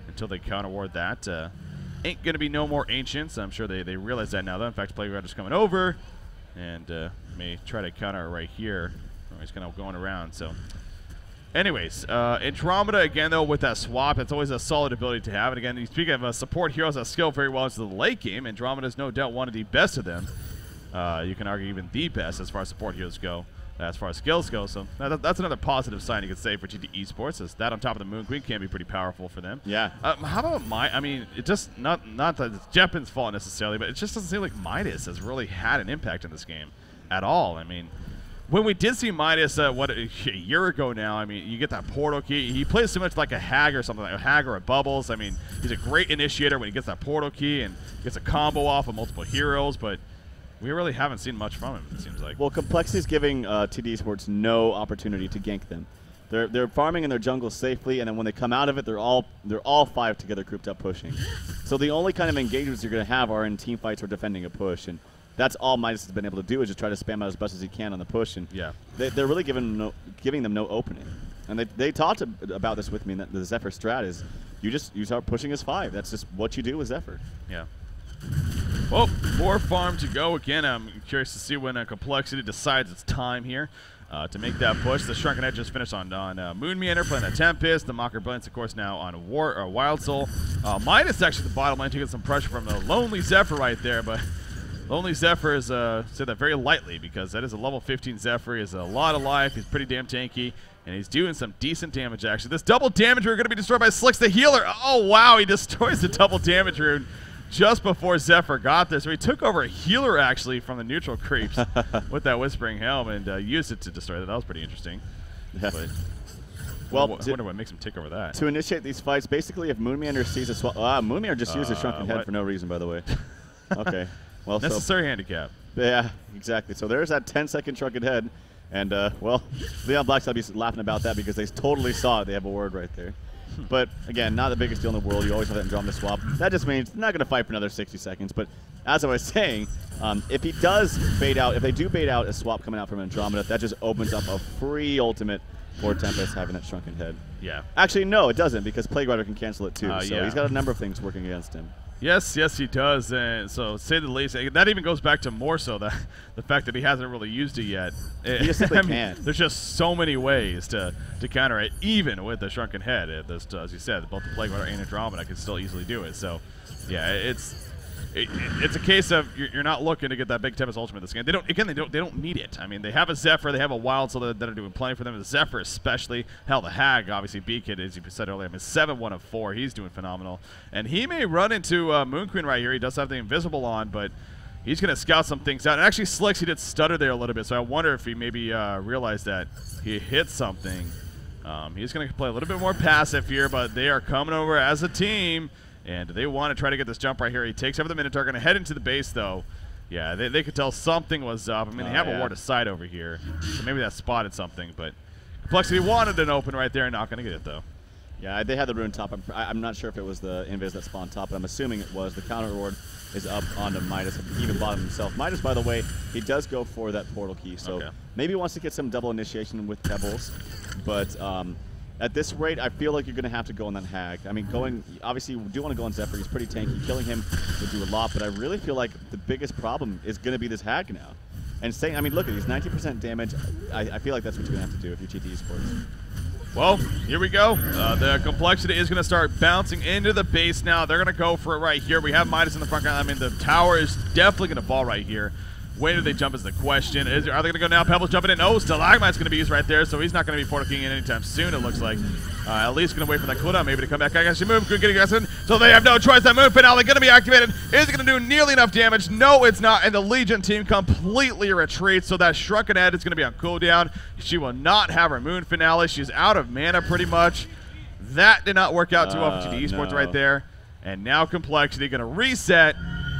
until they counter-ward that, ain't going to be no more Ancients. I'm sure they realize that now, though. In fact, Playground is coming over and may try to counter right here. He's kind of going around. So anyways, Andromeda, again, though, with that swap, it's always a solid ability to have. And again, speaking of support heroes that scale very well into the late game, Andromeda is no doubt one of the best of them. You can argue even the best as far as support heroes go, as far as skills go. So that's another positive sign you could say for TteS Esports, is that on top of the Moon Queen can be pretty powerful for them. Yeah. How about I mean, it just, not that it's Jeppin's fault necessarily, but it just doesn't seem like Midas has really had an impact in this game at all. I mean, when we did see Midas, what, a year ago now, I mean, you get that portal key. He plays so much like a Hag or something, like a Hag or a Bubbles. I mean, he's a great initiator when he gets that portal key and gets a combo off of multiple heroes, but we really haven't seen much from him, it seems like. Well, Complexity is giving TteS Esports no opportunity to gank them. They're farming in their jungle safely, and then when they come out of it, they're all 5 together grouped up pushing. So the only kind of engagements you're going to have are in team fights or defending a push, and that's all Midas has been able to do, is just try to spam out as best as he can on the push. And yeah, they're really giving them no opening. And they talked about this with me, that the Zephyr strat is you start pushing his 5. That's just what you do with Zephyr. Yeah. Well, more farm to go. Again, I'm curious to see when Complexity decides it's time here to make that push. The Shrunken Head just finished on Moon Meander, playing a TeMPest. The Mocker Brilliance, of course, now on Wild Soul. Midas actually the bottom lane to get some pressure from the Lonely Zephyr right there, but Lonely Zephyr is said that very lightly because that is a level 15 Zephyr. He has a lot of life. He's pretty damn tanky, and he's doing some decent damage, actually. This double damage rune going to be destroyed by Slicks the healer. Oh, wow, he destroys the double damage rune just before Zephyr got there. So he took over a healer, actually, from the neutral creeps with that Whispering Helm and used it to destroy that. That was pretty interesting. Yeah. But well, I wonder what makes him take over that. To initiate these fights, basically, if Moon Meander sees a swap... Moon Meander just used a Shrunken Head for no reason, by the way. Okay. Well, necessary handicap. Yeah, exactly. So there's that 10-second Shrunken Head. And, well, Leon Blackside be laughing about that because they totally saw it. They have a word right there. But, again, not the biggest deal in the world. You always have that Andromeda swap. That just means they're not going to fight for another 60 seconds. But as I was saying, if he does bait out, if they do bait out a swap coming out from Andromeda, that just opens up a free ultimate for TeMPest having that Shrunken Head. Yeah. Actually, no, it doesn't because Plague Rider can cancel it too. So yeah. he's got a number of things working against him. Yes, he does. And so, say the least, that even goes back to more so the fact that he hasn't really used it yet. He just simply can't. There's just so many ways to counter it, even with the Shrunken Head. As you said, both the Plague Rider and Andromeda can still easily do it. So, yeah, it's a case of you're not looking to get that big TeMPest ultimate this game. They don't need it. I mean, they have a Zephyr, they have a Wild Soul that are doing plenty for them. The Zephyr especially. Hell, the Hag, obviously, B-Kid, as you said earlier, I mean, 7-1 of 4. He's doing phenomenal. And he may run into Moon Queen right here. He does have the Invisible on, but he's going to scout some things out. And actually, Slicks, he did stutter there a little bit, so I wonder if he maybe realized that he hit something. He's going to play a little bit more passive here, but they are coming over as a team. And they want to try to get this jump right here. He takes over the Minotaur. Going to head into the base, though. Yeah, they could tell something was up. I mean, they have a ward aside over here. So maybe that spotted something. But Complexity wanted an open right there and not going to get it, though. Yeah, they had the rune top. I'm not sure if it was the Invis that spawned top, but I'm assuming it was. The counter ward is up onto Midas. He even bought him himself. Midas, by the way, he does go for that portal key. So maybe he wants to get some double initiation with Pebbles. But at this rate, I feel like you're going to have to go on that Hag. I mean, obviously, you do want to go on Zephyr. He's pretty tanky. Killing him would do a lot, but I really feel like the biggest problem is going to be this Hag now. And saying, I mean, look at these 19% damage. I feel like that's what you're going to have to do if you're TTE Sports. Well, here we go. The Complexity is going to start bouncing into the base now. They're going to go for it right here. We have Midas in the front. I mean, the tower is definitely going to fall right here. When do they jump is the question. Are they going to go now? Pebbles jumping in. Oh, Stalagmite's going to be used right there, so he's not going to be Portal King in anytime soon, it looks like. At least going to wait for that cooldown maybe to come back. I guess you move. Getting aggressive. So they have no choice. That move finale going to be activated. Is it going to do nearly enough damage? No, it's not. And the Legion team completely retreats, so that Shrunken Head is going to be on cooldown. She will not have her moon finale. She's out of mana pretty much. That did not work out too well for TTE Sports right there. And now Complexity going to reset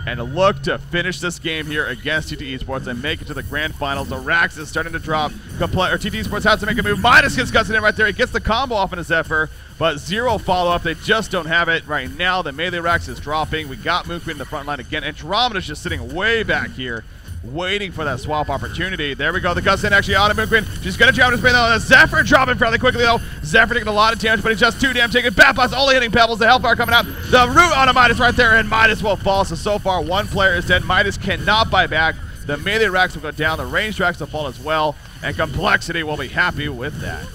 and look to finish this game here against TTE Sports and make it to the grand finals. The Rax is starting to drop. TTE Sports has to make a move. Midas gets guts in right there. He gets the combo off in a Zephyr, but zero follow-up. They just don't have it right now. The melee Rax is dropping. We got Moon Queen in the front line again. Andromeda's just sitting way back here, waiting for that swap opportunity. There we go. The Gus in actually on Moon Queen. She's going to jump his brain though. The Zephyr dropping fairly quickly though. Zephyr taking a lot of damage, but he's just too damn taken. Bat Blast only hitting Pebbles. The Hellfire coming out. The root on a Midas right there, and Midas will fall. So far, one player is dead. Midas cannot buy back. The melee racks will go down. The ranged racks will fall as well, and Complexity will be happy with that.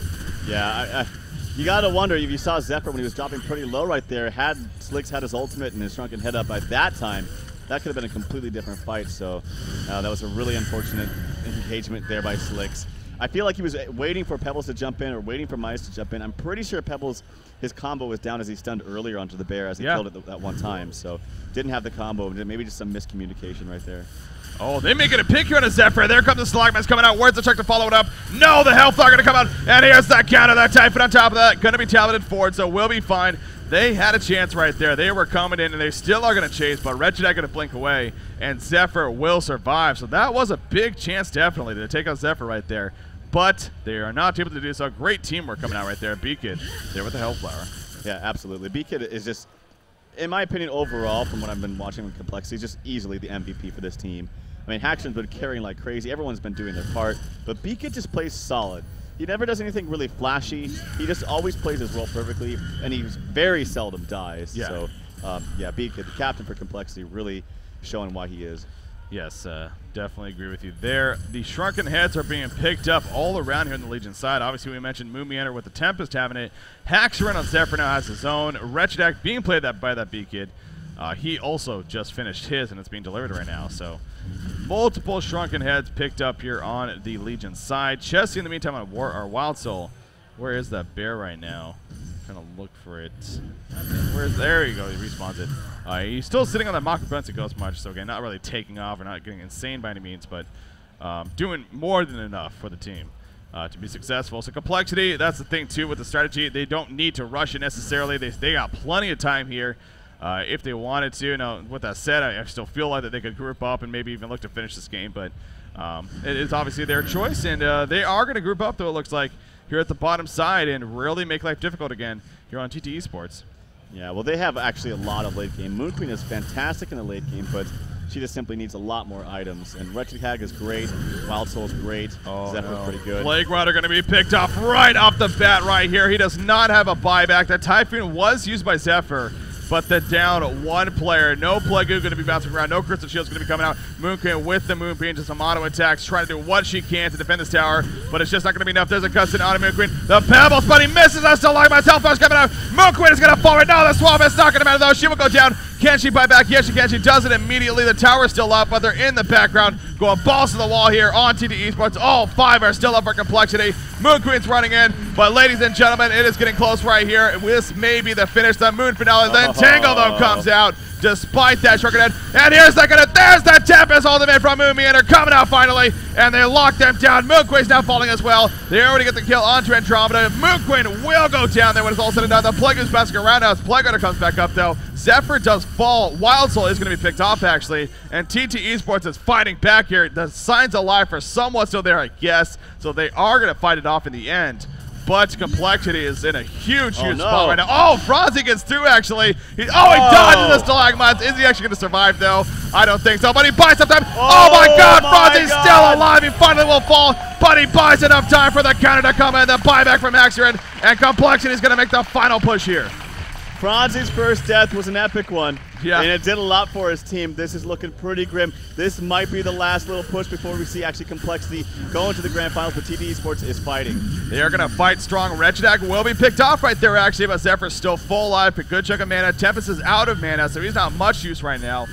Yeah, you got to wonder if you saw Zephyr when he was dropping pretty low right there. Had Slicks had his ultimate and his Shrunken Head up by that time, that could have been a completely different fight. So that was a really unfortunate engagement there by Slicks. I feel like he was waiting for Pebbles to jump in or waiting for Midas to jump in. I'm pretty sure Pebbles, his combo was down as he stunned earlier onto the bear as he killed it that one time. So didn't have the combo. Maybe just some miscommunication right there. Oh, they make it a pick here on a Zephyr. There comes the Stalagmites coming out. Where's the check to follow it up? No, the Hellfire going to come out. And here's that counter, that Typhon on top of that. Going to be talented forward, so we'll be fine. They had a chance right there. They were coming in, and they still are going to chase, but Wretched going to blink away, and Zephyr will survive. So that was a big chance, definitely, to take out Zephyr right there. But they are not able to do so. Great teamwork coming out right there. B-Kid there with the Hellflower. Yeah, absolutely. B-Kid is just, in my opinion, overall, from what I've been watching with Complexity, just easily the MVP for this team. I mean, Haxton's been carrying like crazy. Everyone's been doing their part, but B-Kid just plays solid. he never does anything really flashy. He just always plays his role perfectly, and he very seldom dies. Yeah. So, yeah, B-Kid, the captain for Complexity, really showing why he is. Yes, definitely agree with you there. The Shrunken Heads are being picked up all around here in the Legion side. Obviously, we mentioned Moon Meander with the Tempest having it. Hacks run on Zephyr now has his own. Wretched being played by that B-Kid. He also just finished his, and it's being delivered right now. So, multiple Shrunken Heads picked up here on the Legion side. Chessie, in the meantime, on Wild Soul. Where is that bear right now? Trying to look for it. There you go. He respawns it. He's still sitting on that Mock Defense and Ghost Punch, so again, not really taking off or not getting insane by any means, but doing more than enough for the team to be successful. So Complexity, that's the thing too with the strategy. They don't need to rush it necessarily. They got plenty of time here if they wanted to. Now, with that said, I still feel like that they could group up and maybe even look to finish this game, but it is obviously their choice, and they are going to group up, though, it looks like, here at the bottom side and really make life difficult again here on TT Esports. Yeah, well, they have actually a lot of late game. Moon Queen is fantastic in the late game, but she just simply needs a lot more items. And Wretched Hag is great. Wild Soul is great. Zephyr's pretty good. Plague Rider going to be picked off right off the bat right here. He does not have a buyback. The Typhoon was used by Zephyr, but the down one player. No Plague Goo going to be bouncing around. No Crystal Shield's going to be coming out. Moon Queen with the Moonbeam, just some auto attacks, trying to do what she can to defend this tower, but it's just not going to be enough. There's a custom on Moon Queen. The Pebbles, but he misses. I still like my Telfar's coming out. Moon Queen is going to fall right now. The Swamp is not going to matter, though. She will go down. Can she buy back? Yes, she can. She does it immediately. The tower's still up, but they're in the background. Going balls to the wall here on TT Esports. All 5 are still up for Complexity. Moon Queen's running in, but ladies and gentlemen, it is getting close right here. This may be the finish, the Moon Finale. Then Tangle, though, comes out despite that Shrunken Head. And here's there's that Tempest ultimate from Moon Meander coming out finally, and they lock them down. Moon Queen's now falling as well. They already get the kill onto Andromeda. Moon Queen will go down there when it's all said and done. The Plague is bouncing around now as Plague Rider comes back up, though. Zephyr does fall. Wild Soul is going to be picked off, actually, and TT Esports is fighting back here. The signs alive for somewhat still there, I guess, so they are going to fight it off in the end. But Complexity is in a huge spot right now. Oh, Franzi gets through, actually. He dodges the stalagmites. Is he actually going to survive, though? I don't think so, but he buys some time. Oh my God, Franzi's still alive. He finally will fall, but he buys enough time for the counter to come in. The buyback from Axiron, and Complexity is going to make the final push here. Franzi's first death was an epic one, yeah, and it did a lot for his team. This is looking pretty grim. This might be the last little push before we see actually Complexity go into the grand finals, but TT Esports is fighting. They are going to fight strong. Wretched will be picked off right there, actually, but Zephyr's still full life, a good chunk of mana. Tempest is out of mana, so he's not much use right now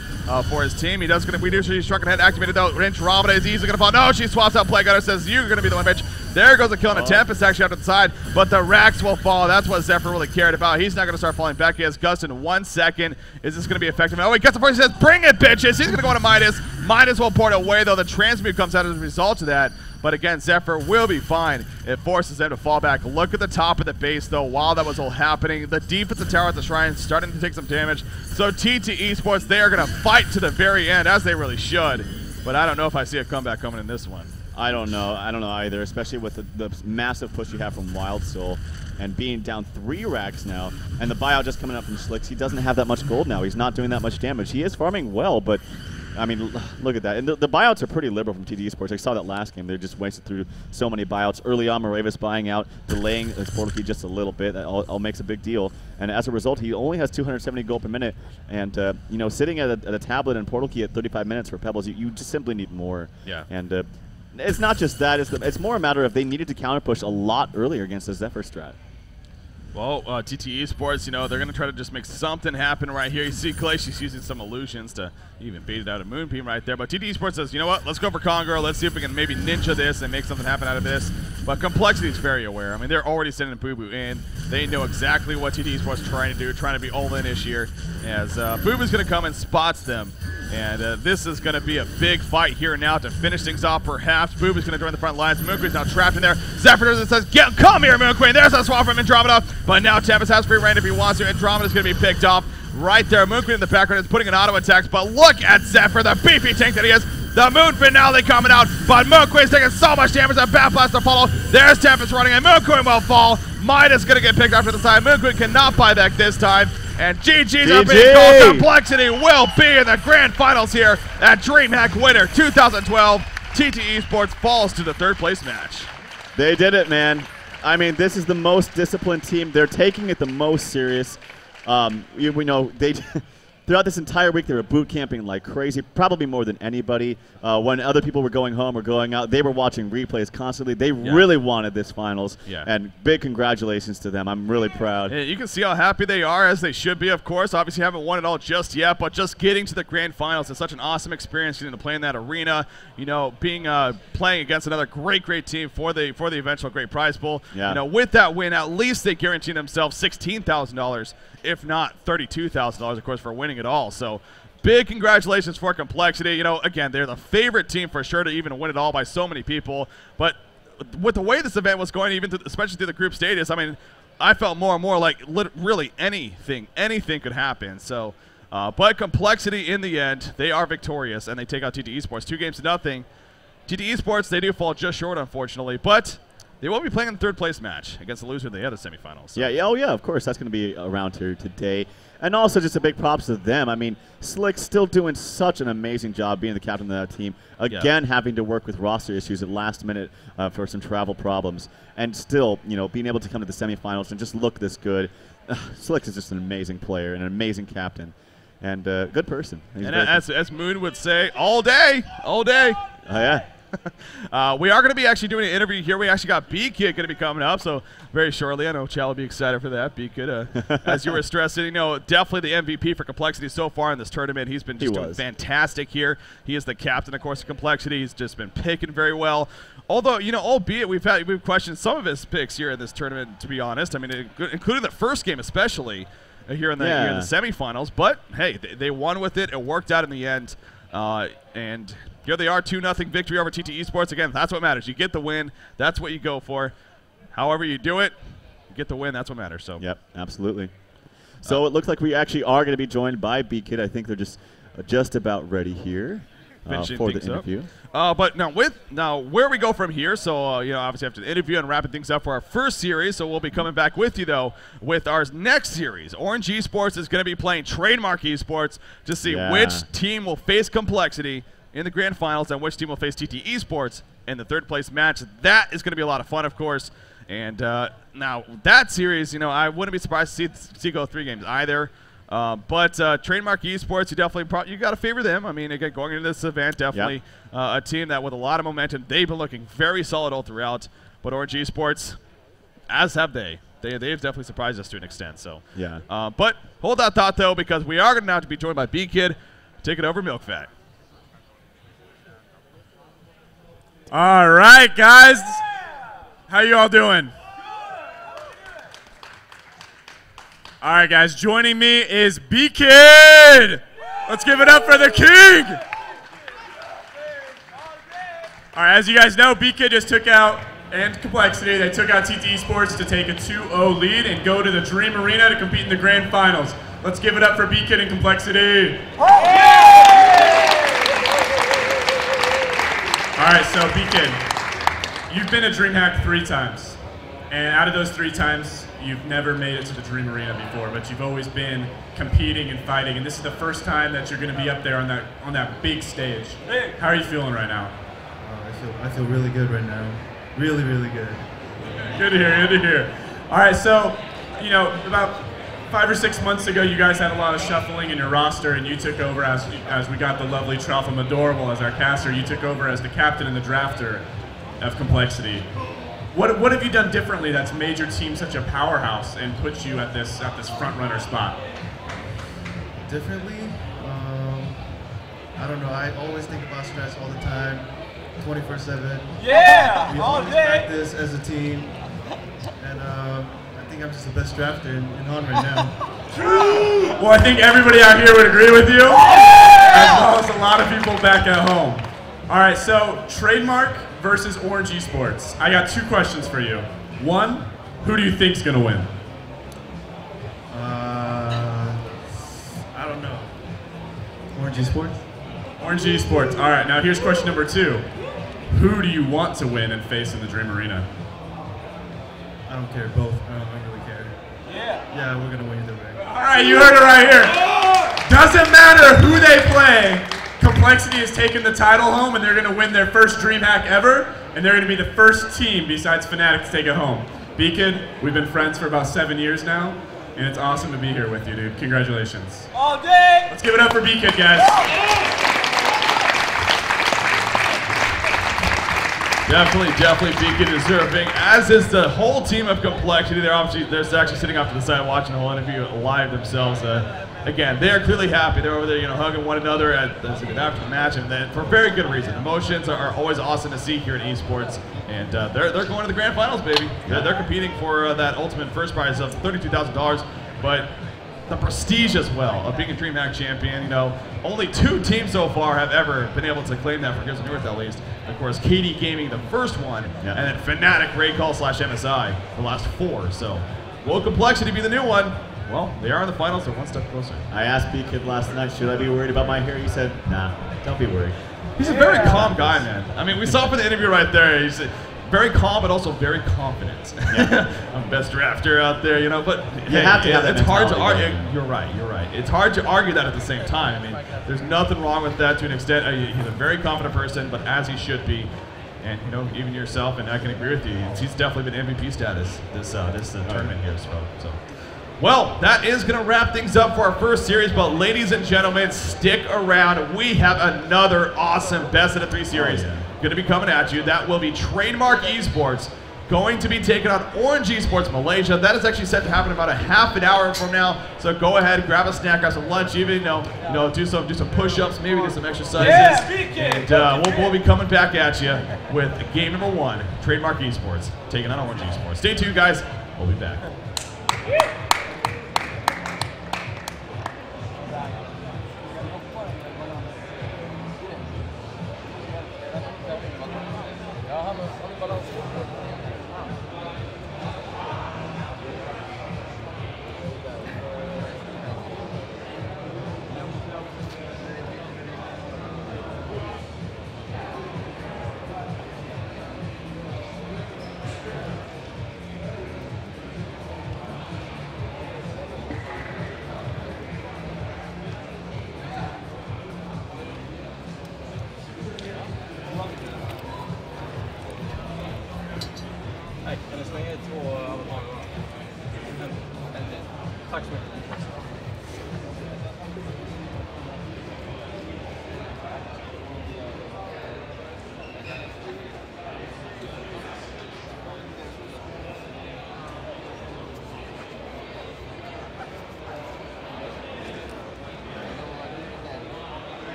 for his team. We do see Shrunken Head activated, though. Andromeda is easily going to fall. No, she swaps out Plague Rider, says, you're going to be the one, bitch. There goes a kill, and a Tempest actually out to the side, but the racks will fall. That's what Zephyr really cared about. He's not going to start falling back. He has Gust in 1 second. Is this going to be effective? Oh, he gets the first. He says, bring it, bitches. He's going to go into Midas. Midas will port away, though. The transmute comes out as a result of that. But again, Zephyr will be fine. It forces them to fall back. Look at the top of the base, though, while that was all happening. The defensive tower at the shrine starting to take some damage. So TT Esports, they are going to fight to the very end, as they really should. But I don't know if I see a comeback coming in this one. I don't know either, especially with the massive push you have from Wild Soul and being down 3 racks now, and the buyout just coming up from Slicks. He doesn't have that much gold now. He's not doing that much damage. He is farming well, but I mean, look at that. And the buyouts are pretty liberal from TT Esports. I saw that last game. They just wasted through so many buyouts. Early on, Moravis buying out, delaying his portal key just a little bit. That all makes a big deal. And as a result, he only has 270 gold per minute. And, you know, sitting at a tablet and portal key at 35 minutes for Pebbles, you just simply need more. Yeah. And it's not just that. It's more a matter of they needed to counter push a lot earlier against the Zephyr strat. Well, TT Esports, you know, they're going to try to just make something happen right here. You see Clay, she's using some illusions to even bait it out of Moonbeam right there. But TT Esports says, you know what, let's go for Congo. Let's see if we can maybe ninja this and make something happen out of this. But Complexity is very aware. I mean, they're already sending Boo Boo in. They know exactly what TT Esports is trying to do, trying to be all-in-ish here. As Boo Boo's going to come and spots them. And this is going to be a big fight here now to finish things off, perhaps. Boo Boo's going to join the front lines. Moon Queen's now trapped in there. Zephyr does and says, come here, Moon Queen. There's a swap from Andromeda. But now Tempest has free reign if he wants to. Andromeda's going to be picked off right there. Moon Queen in the background is putting an auto attacks. But look at Zephyr, the beefy tank that he is. The Moon Finale coming out. But Moon Queen's taking so much damage. A Bat Blast to follow. There's Tempest running, and Moon Queen will fall. Midas going to get picked off to the side. Moon Queen cannot buy back this time. And GG's are being called. Complexity will be in the grand finals here at DreamHack winner 2012. TT Esports falls to the 3rd place match. They did it, man. I mean, this is the most disciplined team. They're taking it the most serious. We know they throughout this entire week they were boot camping like crazy, probably more than anybody. When other people were going home or going out, they were watching replays constantly. They really wanted this finals, and big congratulations to them. I'm really proud. And you can see how happy they are, as they should be, of course. Obviously haven't won it all just yet, but just getting to the grand finals is such an awesome experience, getting to play in that arena, you know, being playing against another great team for the eventual great prize pool. You know, with that win, at least they guarantee themselves $16,000, if not $32,000, of course, for winning it all. So big congratulations for Complexity. You know, again, they're the favorite team for sure to even win it all by so many people. But with the way this event was going, even especially through the group stages, I mean, I felt more and more like really anything could happen. So, but Complexity in the end, they are victorious and they take out TteS Esports 2-0. TteS Esports, they do fall just short, unfortunately, but they will be playing in the third place match against the loser of the other semifinals. So. Yeah, oh yeah, of course, that's going to be around here today. And also just a big props to them. I mean, Slick's still doing such an amazing job being the captain of that team. Again, having to work with roster issues at last minute for some travel problems. And still, you know, being able to come to the semifinals and just look this good. Slick is just an amazing player and an amazing captain. And a good person. And as Moon would say, all day. Oh, yeah. We are going to be actually doing an interview here. We actually got B-Kid going to be coming up, so very shortly. I know Chad will be excited for that. B-Kid, as you were stressing, you know, definitely the MVP for Complexity so far in this tournament. He's been just doing fantastic here. He is the captain, of course, of Complexity. He's just been picking very well. Although, you know, albeit we've questioned some of his picks here in this tournament, to be honest. I mean, including the first game especially here in the semifinals. But, hey, they won with it. It worked out in the end. And here they are, 2-0 victory over TteS Esports. Again, that's what matters. You get the win. That's what you go for. However you do it, you get the win. That's what matters. So. Yep, absolutely. So it looks like we actually are going to be joined by B-Kid. I think they're just about ready here for the interview. But now where we go from here, so you know, obviously after the interview and wrapping things up for our first series, so we'll be coming back with you though with our next series. Orange Esports is going to be playing Trademark Esports to see which team will face Complexity in the grand finals and which team will face TteS Esports in the third place match. That is going to be a lot of fun, of course. And now that series, you know, I wouldn't be surprised to see go 3 games either. But Trademark Esports, you got to favor them. I mean, again, going into this event, definitely a team that with a lot of momentum. They've been looking very solid all throughout. But Orange Esports, as have they. They've definitely surprised us to an extent. So but hold that thought though, because we are going to now be joined by B-Kid. Take it over, Milk Fat. All right, guys. How you all doing? All right, guys. Joining me is B-Kid. Let's give it up for the king. All right, as you guys know, B-Kid just took out, and Complexity, they took out TteS Esports to take a 2-0 lead and go to the Dream Arena to compete in the grand finals. Let's give it up for B-Kid and Complexity. All right, so B-Kid, you've been at DreamHack 3 times, and out of those 3 times, you've never made it to the Dream Arena before, but you've always been competing and fighting, and this is the first time that you're going to be up there on that big stage. How are you feeling right now? I feel really good right now. Really, really good. Good to hear, good to hear. All right, so, you know, about 5 or 6 months ago, you guys had a lot of shuffling in your roster, and you took over as we got the lovely Tralpham Adorable as our caster. You took over as the captain and the drafter of Complexity. What have you done differently that's made your team such a powerhouse and put you at this front runner spot? Differently? I don't know. I always think about strats all the time, 24/7. Yeah, we all always day. Practice as a team, and I think I'm just the best drafter in Han right now. Well, I think everybody out here would agree with you, as well as a lot of people back at home. All right, so Trademark versus Orange Esports. I got 2 questions for you. 1, who do you think's gonna win? I don't know. Orange Esports? Orange Esports. All right, now here's question number 2. Who do you want to win and face in the Dream Arena? I don't care. Both. I don't really care. Yeah, we're gonna win either way. All right, you heard it right here. Doesn't matter who they play. Complexity has taken the title home, and they're going to win their first DreamHack ever. and they're going to be the first team besides Fnatic to take it home. Beacon, we've been friends for about 7 years now, and it's awesome to be here with you, dude. Congratulations. All day! Let's give it up for Beacon, guys. Definitely Beacon deserving, as is the whole team of Complexity. They're actually sitting off to the side watching the whole interview live themselves. Again, they are clearly happy. They're over there, you know, hugging one another after the match, and then for very good reason. Emotions are always awesome to see here in esports, and they're going to the grand finals, baby. They're competing for that ultimate first prize of $32,000, but the prestige as well of being a DreamHack champion. You know, only 2 teams so far have ever been able to claim that for Gears of North, at least. Of course, KD Gaming, the first one, and then Fnatic, coL/MSI, the last 4. So, will Complexity be the new one? Well, they are in the finals, so one step closer. I asked B-Kid last night, should I be worried about my hair? He said, nah, don't be worried. He's a very calm guy, man. I mean, we saw for the interview right there, he's very calm, but also very confident. I'm best drafter out there, you know, but you have to have that. It's hard to argue. You're right. It's hard to argue that at the same time. I mean, there's nothing wrong with that to an extent. He's a very confident person, but as he should be. And, you know, even yourself, and I can agree with you, he's definitely been MVP status this tournament here as well. So. Well, that is going to wrap things up for our first series, but ladies and gentlemen, stick around. We have another awesome best of the 3 series going to be coming at you. That will be Trademark Esports going to be taking on Orange Esports Malaysia. That is actually set to happen about a half an hour from now. So go ahead, grab a snack, grab some lunch, even do some push-ups, maybe do some exercises, and we'll be coming back at you with game number 1, Trademark Esports taking on Orange Esports. Stay tuned, guys. We'll be back. Nej, kan du slänga 2 abonnemang? Tack så mycket.